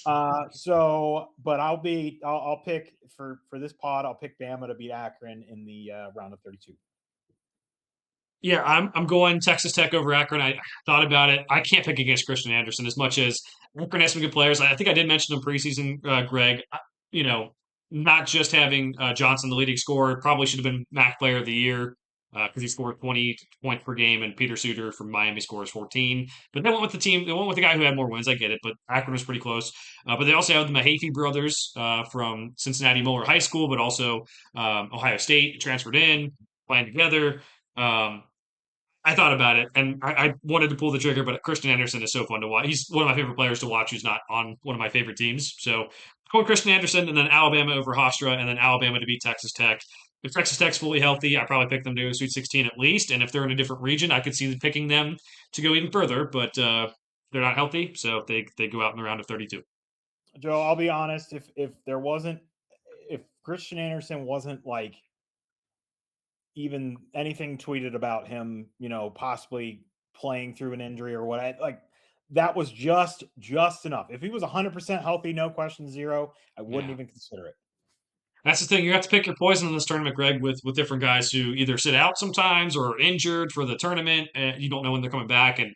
But I'll pick for this pod. I'll pick Bama to beat Akron in the round of 32. Yeah, I'm going Texas Tech over Akron. I thought about it. I can't pick against Christian Anderson as much as Akron has some good players. I think I did mention them preseason, Greg. You know, not just having Johnson, the leading scorer, probably should have been MAC Player of the Year because he scored 20 points per game, and Peter Suter from Miami scores 14. But they went with the team. They went with the guy who had more wins. I get it, but Akron was pretty close. But they also have the Mahaffey brothers from Cincinnati Moeller High School, but also Ohio State transferred in, playing together. Um, I thought about it and I wanted to pull the trigger, but Christian Anderson is so fun to watch. He's one of my favorite players to watch who's not on one of my favorite teams. So going Christian Anderson and then Alabama over Hofstra and then Alabama to beat Texas Tech. If Texas Tech's fully healthy, I probably pick them to go to Sweet 16 at least. And if they're in a different region, I could see them picking them to go even further. But they're not healthy, so they go out in the round of 32. Joe, I'll be honest. If Christian Anderson wasn't like even anything tweeted about him, possibly playing through an injury or what, that was just enough. If he was 100% healthy, no question, zero, I wouldn't Yeah. even consider it. That's the thing. You have to pick your poison in this tournament, Greg, with different guys who either sit out sometimes or are injured for the tournament. And you don't know when they're coming back. And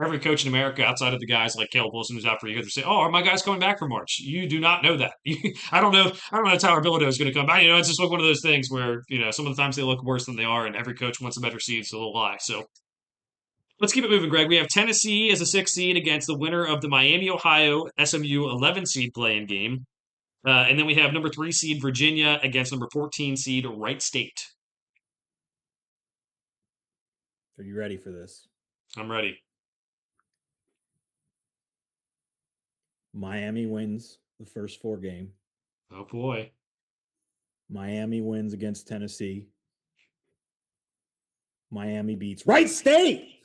every coach in America, outside of the guys like Caleb Wilson, who's out for a year, they say, "Oh, are my guys coming back for March?" You do not know that. I don't know. I don't know if Tyler Bilodeau is going to come back. It's just like one of those things where some of the times they look worse than they are, and every coach wants a better seed, so they'll lie. So let's keep it moving, Greg. We have Tennessee as a 6 seed against the winner of the Miami, Ohio SMU 11 seed playing game. And then we have number 3 seed Virginia against number 14 seed Wright State. Are you ready for this? I'm ready. Miami wins the first 4 game. Oh boy. Miami wins against Tennessee. Miami beats Wright State.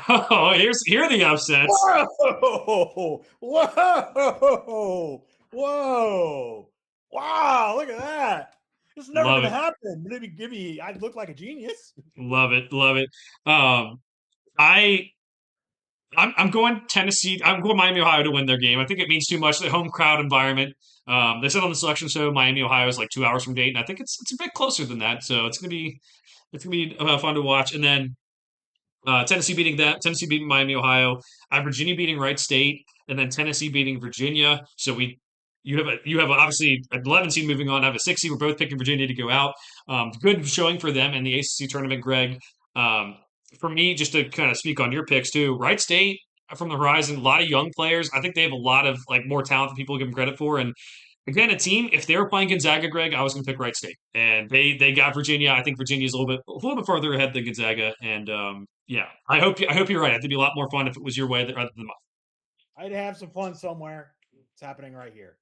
Oh, here are the upsets. Whoa! Whoa! Whoa! Wow! Look at that. It's never Love going to it. happen. Maybe give me. I'd look like a genius. Love it. Love it. Um, I I'm going Tennessee. I'm going Miami, Ohio to win their game. I think it means too much. The home crowd environment. They said on the selection show Miami, Ohio is like 2 hours from Dayton. I think it's a bit closer than that. So it's gonna be fun to watch. And then Tennessee beating that. Tennessee beating Miami, Ohio. I have Virginia beating Wright State, and then Tennessee beating Virginia. So you have obviously an 11 seed moving on. I have a 6 seed. We're both picking Virginia to go out. Good showing for them in the ACC tournament, Greg. Um, for me, just to kind of speak on your picks too, Wright State from the horizon, a lot of young players. I think they have a lot of like more talent than people give them credit for. And again, a team, if they were playing Gonzaga, Greg, I was going to pick Wright State, and they got Virginia. I think Virginia's a little bit farther ahead than Gonzaga, and yeah, I hope you're right. It'd be a lot more fun if it was your way rather than mine. I'd have some fun somewhere. It's happening right here.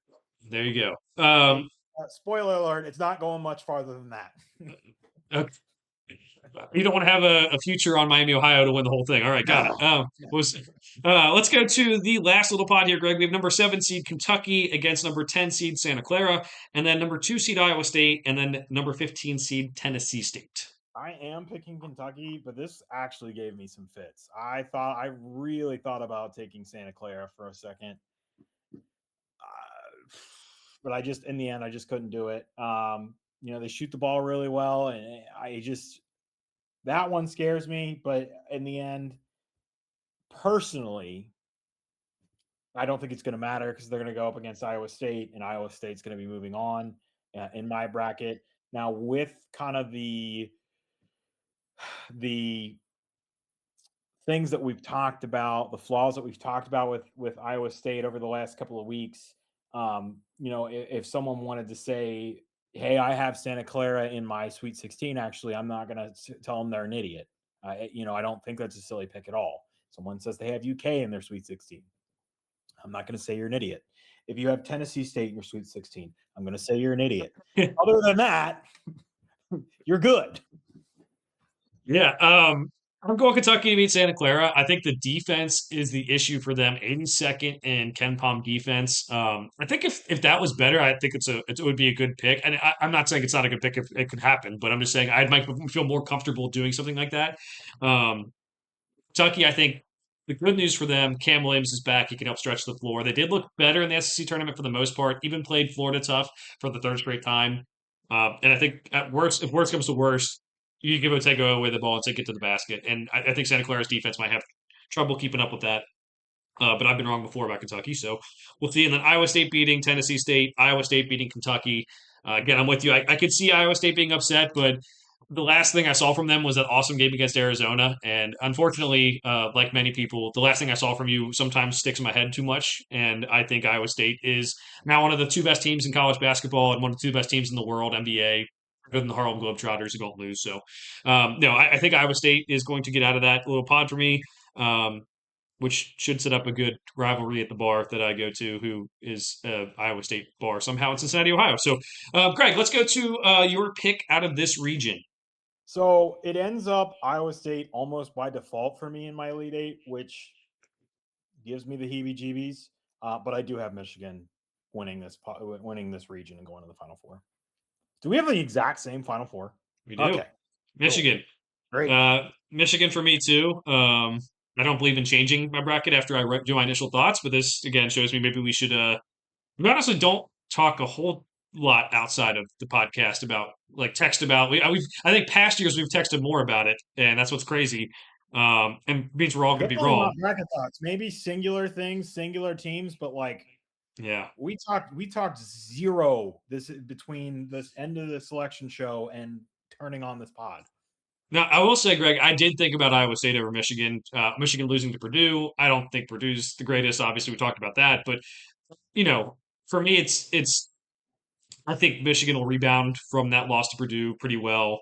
There you go. And, spoiler alert: it's not going much farther than that. Okay. You don't want to have a future on Miami, Ohio to win the whole thing. All right, got it. Let's go to the last little pod here, Greg. We have number 7 seed Kentucky against number 10 seed Santa Clara, and then number 2 seed Iowa State, and then number 15 seed Tennessee State. I am picking Kentucky, but this actually gave me some fits. I really thought about taking Santa Clara for a second, but in the end, I just couldn't do it. They shoot the ball really well, and that one scares me. But in the end, personally, I don't think it's going to matter because they're going to go up against Iowa State, and Iowa State's going to be moving on in my bracket. Now, with kind of the things that we've talked about, the flaws that we've talked about with Iowa State over the last couple of weeks, if someone wanted to say, hey, I have Santa Clara in my Sweet 16, actually, I'm not going to tell them they're an idiot. I don't think that's a silly pick at all. Someone says they have UK in their Sweet 16. I'm not going to say you're an idiot. If you have Tennessee State in your Sweet 16, I'm going to say you're an idiot. Other than that, you're good. Yeah, I'm going Kentucky to beat Santa Clara. I think the defense is the issue for them. 82nd in Ken Palm defense. I think if that was better, I think it would be a good pick. And I'm not saying it's not a good pick if it could happen, but I'm just saying I might feel more comfortable doing something like that. Um, Kentucky, I think the good news for them, Cam Williams is back. He can help stretch the floor. They did look better in the SEC tournament for the most part. Even played Florida tough for the third straight time. And I think at worst, if worst comes to worst, you give Otego away the ball and take it to the basket. And I think Santa Clara's defense might have trouble keeping up with that. But I've been wrong before about Kentucky, so we'll see. And then Iowa State beating Tennessee State, Iowa State beating Kentucky. Again, I'm with you. I could see Iowa State being upset, but the last thing I saw from them was that awesome game against Arizona. And unfortunately, like many people, the last thing I saw from you sometimes sticks in my head too much. And I think Iowa State is now one of the 2 best teams in college basketball and one of the 2 best teams in the world, NBA, other than the Harlem Globetrotters who don't lose. So, no, I think Iowa State is going to get out of that little pod for me. Which should set up a good rivalry at the bar that I go to, who is Iowa State bar somehow in Cincinnati, Ohio. So, Greg, let's go to your pick out of this region. So it ends up Iowa State almost by default for me in my Elite Eight, which gives me the heebie-jeebies. But I do have Michigan winning this region and going to the Final Four. Do we have the exact same Final Four? We do. Okay. Michigan. Cool. Great. Michigan for me too. I don't believe in changing my bracket after I do my initial thoughts, but this again shows me maybe we should. We honestly don't talk a whole lot outside of the podcast about like text about. I think past years we've texted more about it, and that's what's crazy. And means we're all going to be Definitely wrong. not bracket thoughts. Maybe singular things, singular teams, but like Yeah. we talked zero this between this end of the selection show and turning on this pod. Now, I will say, Greg, I did think about Iowa State over Michigan. Michigan losing to Purdue. I don't think Purdue's the greatest. Obviously, we talked about that, but you know, for me, it's. I think Michigan will rebound from that loss to Purdue pretty well.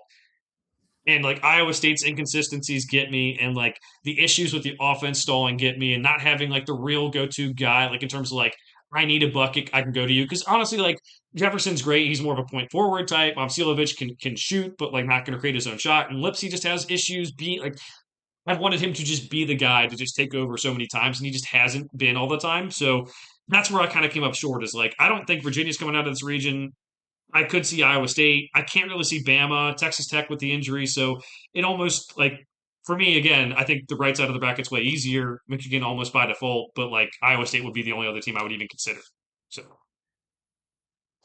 And like Iowa State's inconsistencies get me, and like the issues with the offense stalling get me, and not having like the real go-to guy, like in terms of like I need a bucket, I can go to you. Because honestly, like Jefferson's great, he's more of a point forward type. Momcilovic can shoot, but like not going to create his own shot. And Lipsy just has issues being like I've wanted him to just be the guy to just take over so many times, and he just hasn't been all the time. So that's where I kind of came up short. Is like I don't think Virginia's coming out of this region. I could see Iowa State. I can't really see Bama, Texas Tech with the injury. So it almost like for me again, I think the right side of the bracket's way easier. Michigan almost by default, but like Iowa State would be the only other team I would even consider. So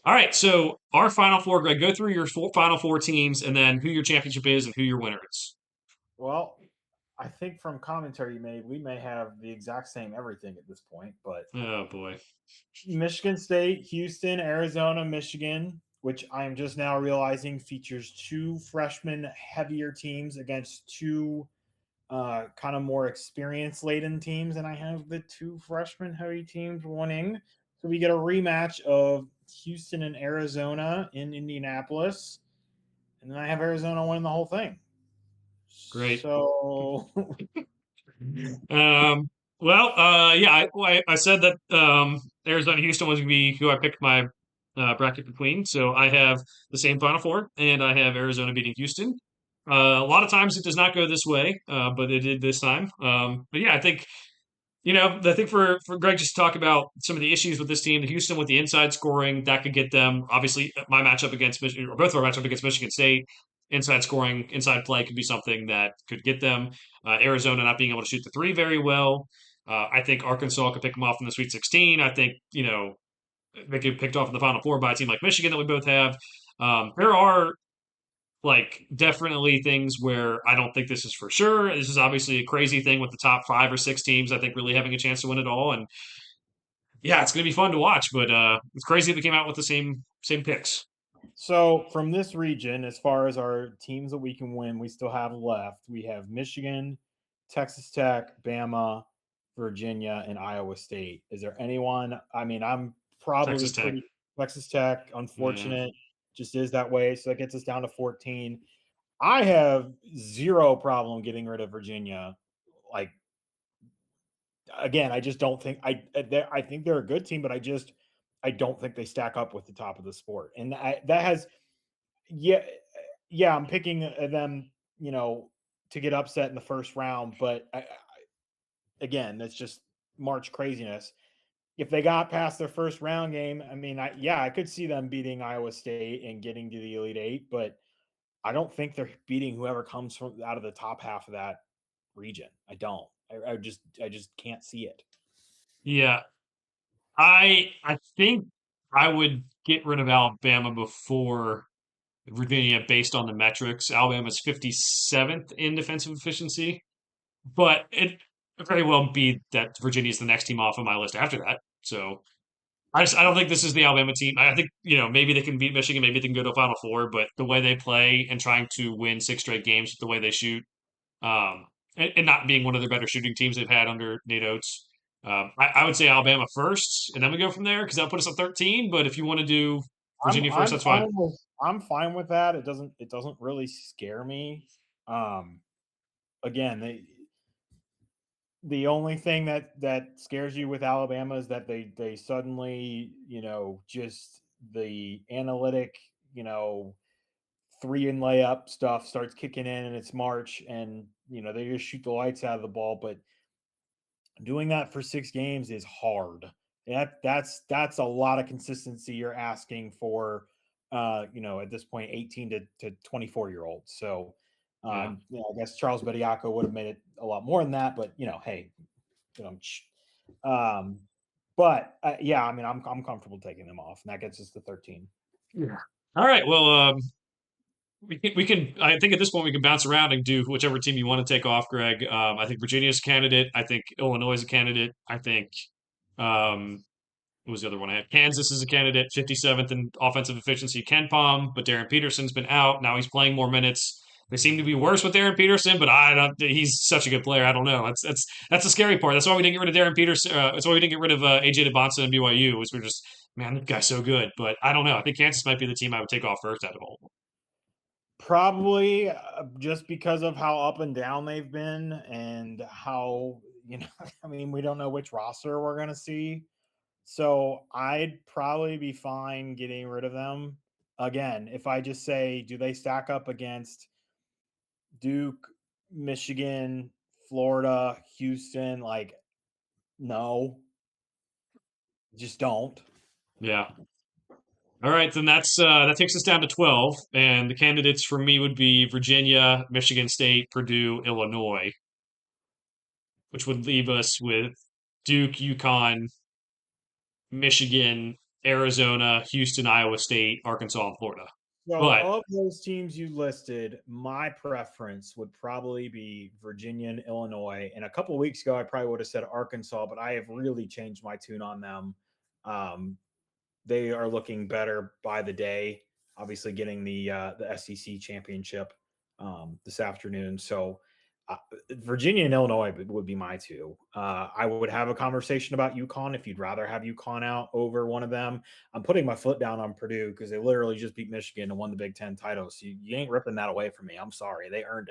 all right, so our final four, Greg, go through your final four teams and then who your championship is and who your winner is. Well, I think from commentary you made, we may have the exact same everything at this point, but Oh boy. Michigan State, Houston, Arizona, Michigan, which I'm just now realizing features two freshman heavier teams against two kind of more experience laden teams, and I have the two freshman heavy teams winning. So we get a rematch of Houston and Arizona in Indianapolis, and then I have Arizona winning the whole thing. Great. So Um, yeah, I said that Arizona Houston was going to be who I picked my bracket between. So I have the same Final Four, and I have Arizona beating Houston. A lot of times it does not go this way, but it did this time. But yeah, I think I think for Greg just to talk about some of the issues with this team, the Houston with the inside scoring that could get them. Obviously, my matchup against Michigan, or both of our matchup against Michigan State, inside scoring, inside play could be something that could get them. Arizona not being able to shoot the three very well. I think Arkansas could pick them off in the Sweet 16. I think they get picked off in the Final Four by a team like Michigan that we both have. There are like definitely things where I don't think this is for sure. This is obviously a crazy thing with the top five or six teams, I think, really having a chance to win it all. And yeah, it's gonna be fun to watch, but it's crazy that we came out with the same picks. So from this region, as far as our teams that we can win, we still have left. We have Michigan, Texas Tech, Bama, Virginia, and Iowa State. Is there anyone? I mean, I'm probably Texas Tech. pretty Texas Tech. Yeah. Unfortunate, just is that way. So that gets us down to 14. I have zero problem getting rid of Virginia. Like again, I just don't think I think they're a good team, but I don't think they stack up with the top of the sport, and that has yeah, yeah, I'm picking them, to get upset in the first round, but again, that's just March craziness. If they got past their first round game, I mean, I could see them beating Iowa State and getting to the Elite Eight, but I don't think they're beating whoever comes from out of the top half of that region. I don't. I just can't see it. Yeah. I think I would get rid of Alabama before Virginia based on the metrics. Alabama's 57th in defensive efficiency, but it very well be that Virginia's the next team off of my list after that. So I don't think this is the Alabama team. I think maybe they can beat Michigan, maybe they can go to a Final Four, but the way they play and trying to win six straight games with the way they shoot, um, and not being one of the better shooting teams they've had under Nate Oates, I would say Alabama first, and then we go from there because that'll put us at 13. But if you want to do I'm Virginia first, I'm that's fine. fine with I'm fine with that. It doesn't really scare me. Um, again, the only thing that scares you with Alabama is that they suddenly, just the analytic, three and layup stuff starts kicking in and it's March and they just shoot the lights out of the ball. But doing that for 6 games is hard. That's a lot of consistency you're asking for at this point 18 to 24-year-olds. So Yeah. I guess Charles Bediako would have made it a lot more than that, but hey, you know, um, but yeah, I mean, I'm comfortable taking them off, and that gets us to 13. Yeah. All right. Well, we can. I think at this point we can bounce around and do whichever team you want to take off, Greg. I think Virginia's a candidate. I think Illinois is a candidate. I think um, what was the other one I had? Kansas is a candidate, 57th in offensive efficiency. Ken Palm, but Darren Peterson's been out. Now he's playing more minutes. They seem to be worse with Darren Peterson, but I don't. He's such a good player. I don't know. That's the scary part. That's why we didn't get rid of Darren Peterson. That's why we didn't get rid of AJ DeBonsa and BYU. Was we're just man, that guy's so good. But I don't know. I think Kansas might be the team I would take off first out of all. Probably just because of how up and down they've been and how, I mean, we don't know which roster we're going to see. So I'd probably be fine getting rid of them. Again, if I just say, do they stack up against Duke, Michigan, Florida, Houston? Like, no, just don't. Yeah. All right, then that takes us down to 12, and the candidates for me would be Virginia, Michigan State, Purdue, Illinois, which would leave us with Duke, UConn, Michigan, Arizona, Houston, Iowa State, Arkansas, and Florida. So, But of those teams you listed, my preference would probably be Virginia and Illinois. And a couple of weeks ago, I probably would have said Arkansas, but I have really changed my tune on them. Um, they are looking better by the day. Obviously, getting the SEC championship this afternoon. So, Virginia and Illinois would be my two. I would have a conversation about UConn if you'd rather have UConn out over one of them. I'm putting my foot down on Purdue because they literally just beat Michigan and won the Big Ten title. So you ain't ripping that away from me. I'm sorry, they earned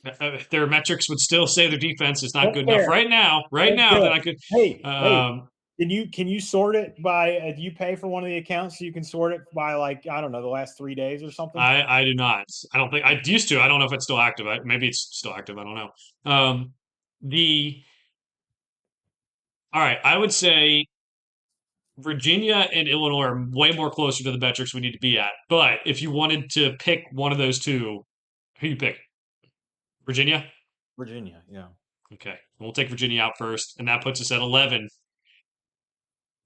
it. their metrics would still say their defense is not Don't good enough care. right now. Right Don't now, care. that I could. Hey, Um, can you sort it by? Do you pay for one of the accounts so you can sort it by, like, I don't know, the last 3 days or something? I do not. I don't think I used to. I don't know if it's still active. Maybe it's still active. I don't know. The all right. I would say Virginia and Illinois are way more closer to the metrics we need to be at. But if you wanted to pick one of those two, who you pick? Virginia? Virginia, yeah. Okay. We'll take Virginia out first, and that puts us at 11.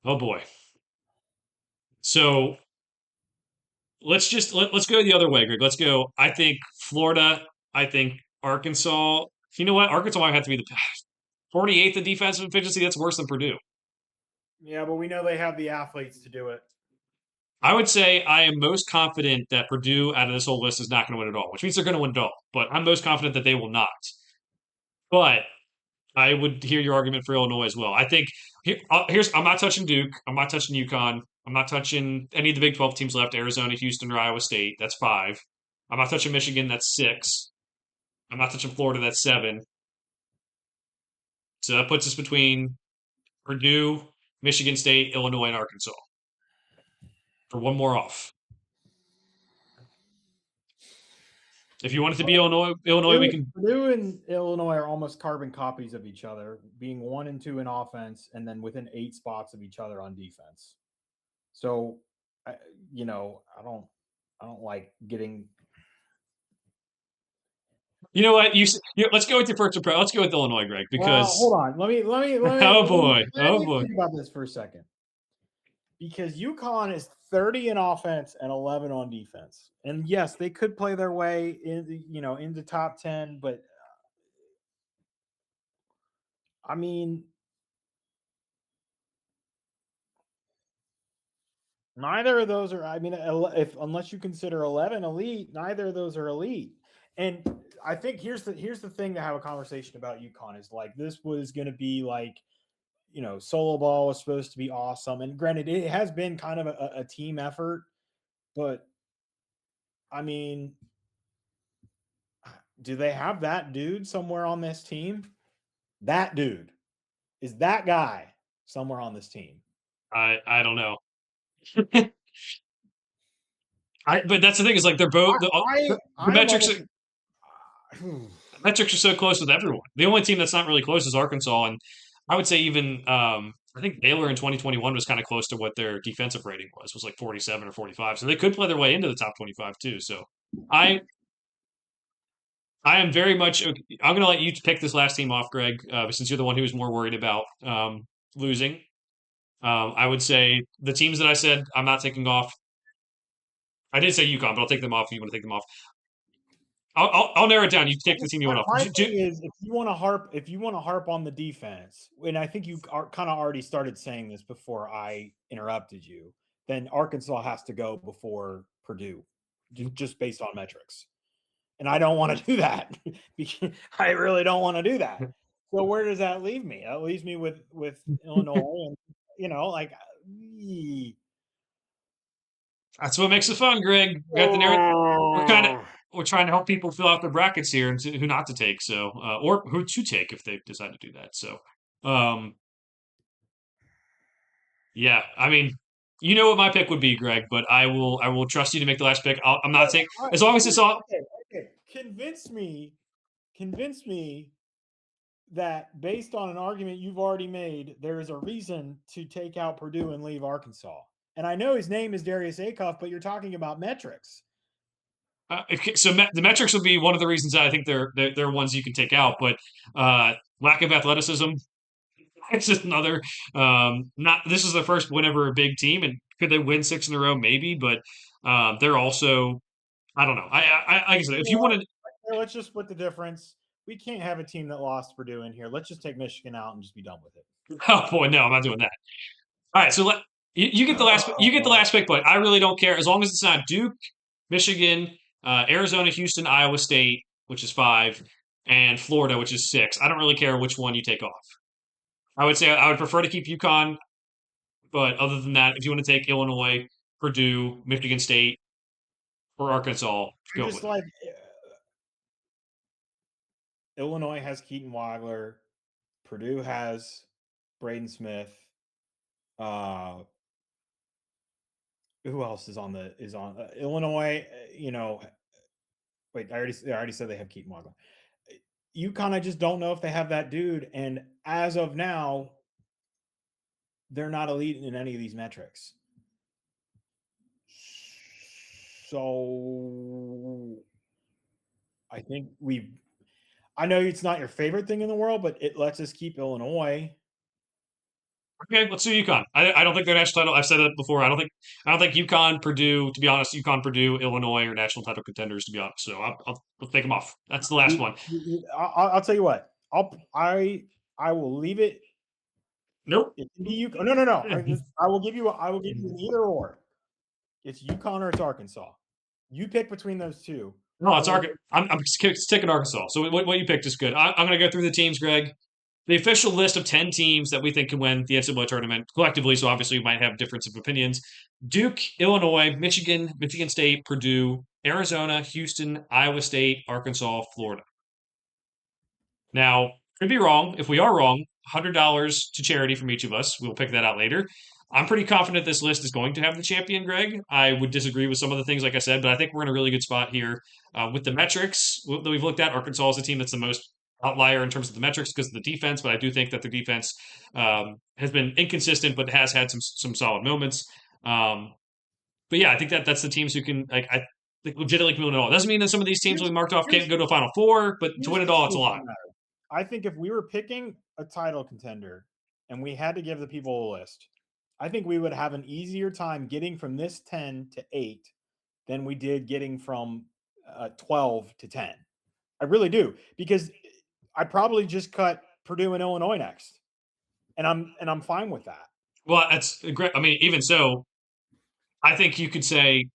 Oh boy. So let's go the other way, Greg. Let's go. I think Florida, I think Arkansas. You know what? Arkansas might have to be the 48th in defensive efficiency. That's worse than Purdue. Yeah, but we know they have the athletes to do it. I would say I am most confident that Purdue out of this whole list is not going to win it all, which means they're going to win it all. But I'm most confident that they will not. But I would hear your argument for Illinois as well. I think here's I'm not touching Duke. I'm not touching UConn. I'm not touching any of the Big 12 teams left, Arizona, Houston, or Iowa State. That's five. I'm not touching Michigan. That's six. I'm not touching Florida. That's seven. So that puts us between Purdue, Michigan State, Illinois, and Arkansas for one more off. If you want it to be Illinois, we can. Purdue and Illinois are almost carbon copies of each other, being 1 and 2 in offense, and then within 8 spots of each other on defense. So, I, I don't like getting. You know what? Let's go with your first impression. Let's go with Illinois, Greg, Well, because hold on. oh boy, Let oh me boy. think about this for a second. Because UConn is 30 in offense and 11 on defense, and yes, they could play their way into top 10. But I mean, neither of those are. I mean, if unless you consider 11 elite, neither of those are elite. And I think here's the thing to have a conversation about UConn is, like, this was going to be like, solo ball was supposed to be awesome, and granted, it has been kind of a team effort, but I mean, do they have that dude somewhere on this team? That dude is that guy somewhere on this team. I don't know. But that's the thing is like they're I both the I am metrics. almost. Metrics are so close with everyone. The only team that's not really close is Arkansas, and I would say even I think Baylor in 2021 was kind of close to what their defensive rating was like 47 or 45. So they could play their way into the top 25 too. So I I am very much. I'm going to let you pick this last team off, Greg, since you're the one who was more worried about losing. I would say the teams that I said I'm not taking off. I did say UConn, but I'll take them off if you want to take them off. I'll narrow it down. You take the team you want off. My thing is, if you want to harp on the defense, and I think you kind of already started saying this before I interrupted you, then Arkansas has to go before Purdue, just based on metrics. and I don't want to do that. I really don't want to do that. So where does that leave me? That leaves me with Illinois, and like. That's what makes it fun, Greg. We got the narrative. We're kind of Oh. we're trying to help people fill out their brackets here and who not to take. So, or who to take if they decide to do that. So, um, yeah, I mean, you know what my pick would be, Greg, but I will trust you to make the last pick. I'm not saying All right, as long as it's all. okay, okay. Convince me that based on an argument you've already made, there is a reason to take out Purdue and leave Arkansas. And I know his name is Darius Acuff, but you're talking about metrics. The metrics would be one of the reasons that I think they're ones you can take out, but lack of athleticism. It's just another. Not this is the first win over a big team, and could they win six in a row? Maybe, but they're also. I don't know. Like I said, You if know you what? wanted, Okay, let's just split the difference. We can't have a team that lost Purdue in here. Let's just take Michigan out and just be done with it. oh boy, no, I'm not doing that. All right, so you get the last you get the last pick, but I really don't care as long as it's not Duke, Michigan, Arizona, Houston, Iowa State, which is 5, and Florida, which is 6. I don't really care which one you take off. I would say I would prefer to keep UConn, but other than that, if you want to take Illinois, Purdue, Michigan State, or Arkansas, I go just with it. like Illinois has Keaton Wagler, Purdue has Braden Smith. Uh, who else is on Illinois? Wait, I already said they have Keaton Wagler. You kind of just don't know if they have that dude, and as of now, they're not elite in any of these metrics. So I think I know it's not your favorite thing in the world, but it lets us keep Illinois. Okay, let's do UConn. I don't think they're national title. I've said it before. I don't think UConn, Purdue. To be honest, UConn, Purdue, Illinois are national title contenders. To be honest, so I'll take them off. That's the last one. I'll tell you what. I will leave it. Nope. It can be UConn. No, no, no. I will give you an either or. It's UConn or it's Arkansas. You pick between those two. No, I it's will. Arkansas. I'm taking Arkansas. So what you picked is good. I'm going to go through the teams, Greg. The official list of 10 teams that we think can win the NCAA tournament collectively. So obviously we might have difference of opinions. Duke, Illinois, Michigan, Michigan State, Purdue, Arizona, Houston, Iowa State, Arkansas, Florida. Now, could be wrong. If we are wrong, $100 to charity from each of us. We'll pick that out later. I'm pretty confident this list is going to have the champion, Greg. I would disagree with some of the things, like I said, but I think we're in a really good spot here with the metrics that we've looked at. Arkansas is the team that's the most outlier in terms of the metrics because of the defense, but I do think that the defense has been inconsistent, but has had some solid moments. But yeah, I think that's the teams who can I think legitimately can win it all. It doesn't mean that some of these teams we Here's marked off can't here's go to a Final Four, but to here's win it the all, it's a truth of lot. the matter. I think if we were picking a title contender and we had to give the people a list, I think we would have an easier time getting from this 10 to 8 than we did getting from 12 to 10. I really do, because I probably just cut Purdue and Illinois next, and I'm fine with that. Well, that's great. I mean, even so, I think you could say,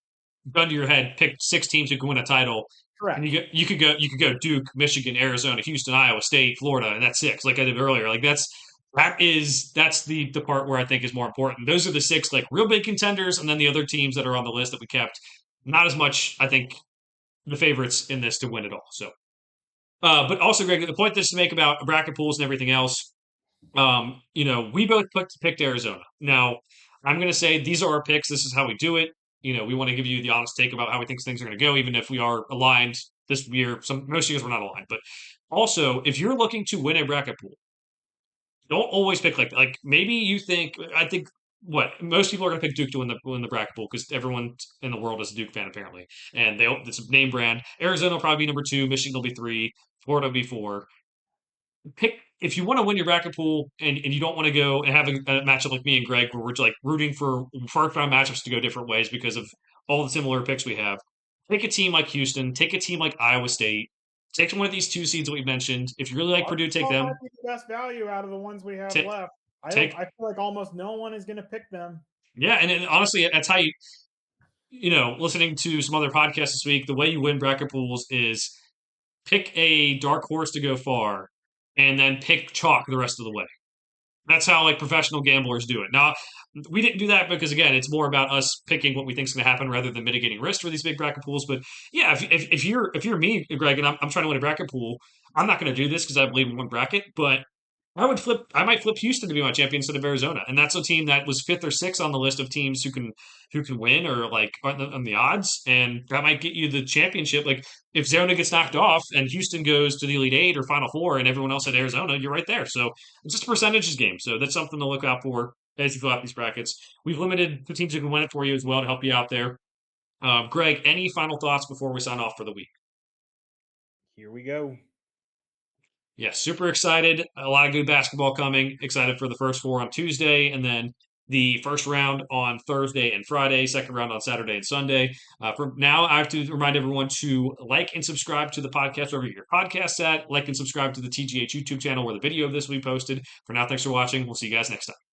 gun to your head, pick 6 teams who can win a title, and Correct. you could go Duke, Michigan, Arizona, Houston, Iowa State, Florida, and that's 6, like I did earlier. Like that's the part where I think is more important. Those are the 6 like real big contenders, and then the other teams that are on the list that we kept, not as much. I think the favorites in this to win it all. So, but also, Greg, the point this to make about bracket pools and everything else. We both picked Arizona. Now, I'm going to say these are our picks. This is how we do it. We want to give you the honest take about how we think things are going to go, even if we are aligned this year. Most years we're not aligned, but also if you're looking to win a bracket pool, don't always pick like maybe you think. I think what most people are going to pick Duke to win the bracket pool because everyone in the world is a Duke fan apparently, and it's a name brand. Arizona will probably be number 2. Michigan will be 3. Florida will be 4. Pick if you want to win your bracket pool and you don't want to go and have a matchup like me and Greg where we're like rooting for first round matchups to go different ways because of all the similar picks we have. Take a team like Houston, take a team like Iowa State, take one of these 2 seeds that we mentioned. If you really like Purdue, take Arkansas them. might be the best value out of the ones we have Take left. I take feel like almost no one is going to pick them. yeah, and honestly, that's how you listening to some other podcasts this week, the way you win bracket pools is pick a dark horse to go far, and then pick chalk the rest of the way. That's how like professional gamblers do it. Now, we didn't do that because again, it's more about us picking what we think is going to happen rather than mitigating risk for these big bracket pools. But yeah, if you're me, Greg, and I'm trying to win a bracket pool, I'm not going to do this because I believe in one bracket. But I might flip Houston to be my champion instead of Arizona, and that's a team that was fifth or sixth on the list of teams who can win or like on the odds, and that might get you the championship. Like if Arizona gets knocked off and Houston goes to the Elite Eight or Final Four, and everyone else at Arizona, you're right there. So it's just a percentages game. So that's something to look out for as you fill out these brackets. We've limited the teams who can win it for you as well to help you out there. Greg, any final thoughts before we sign off for the week? Here we go. Yeah, super excited. A lot of good basketball coming. Excited for the first four on Tuesday, and then the first round on Thursday and Friday, second round on Saturday and Sunday. From now, I have to remind everyone to like and subscribe to the podcast wherever your podcasts at. Like and subscribe to the TGH YouTube channel where the video of this will be posted. For now, thanks for watching. We'll see you guys next time.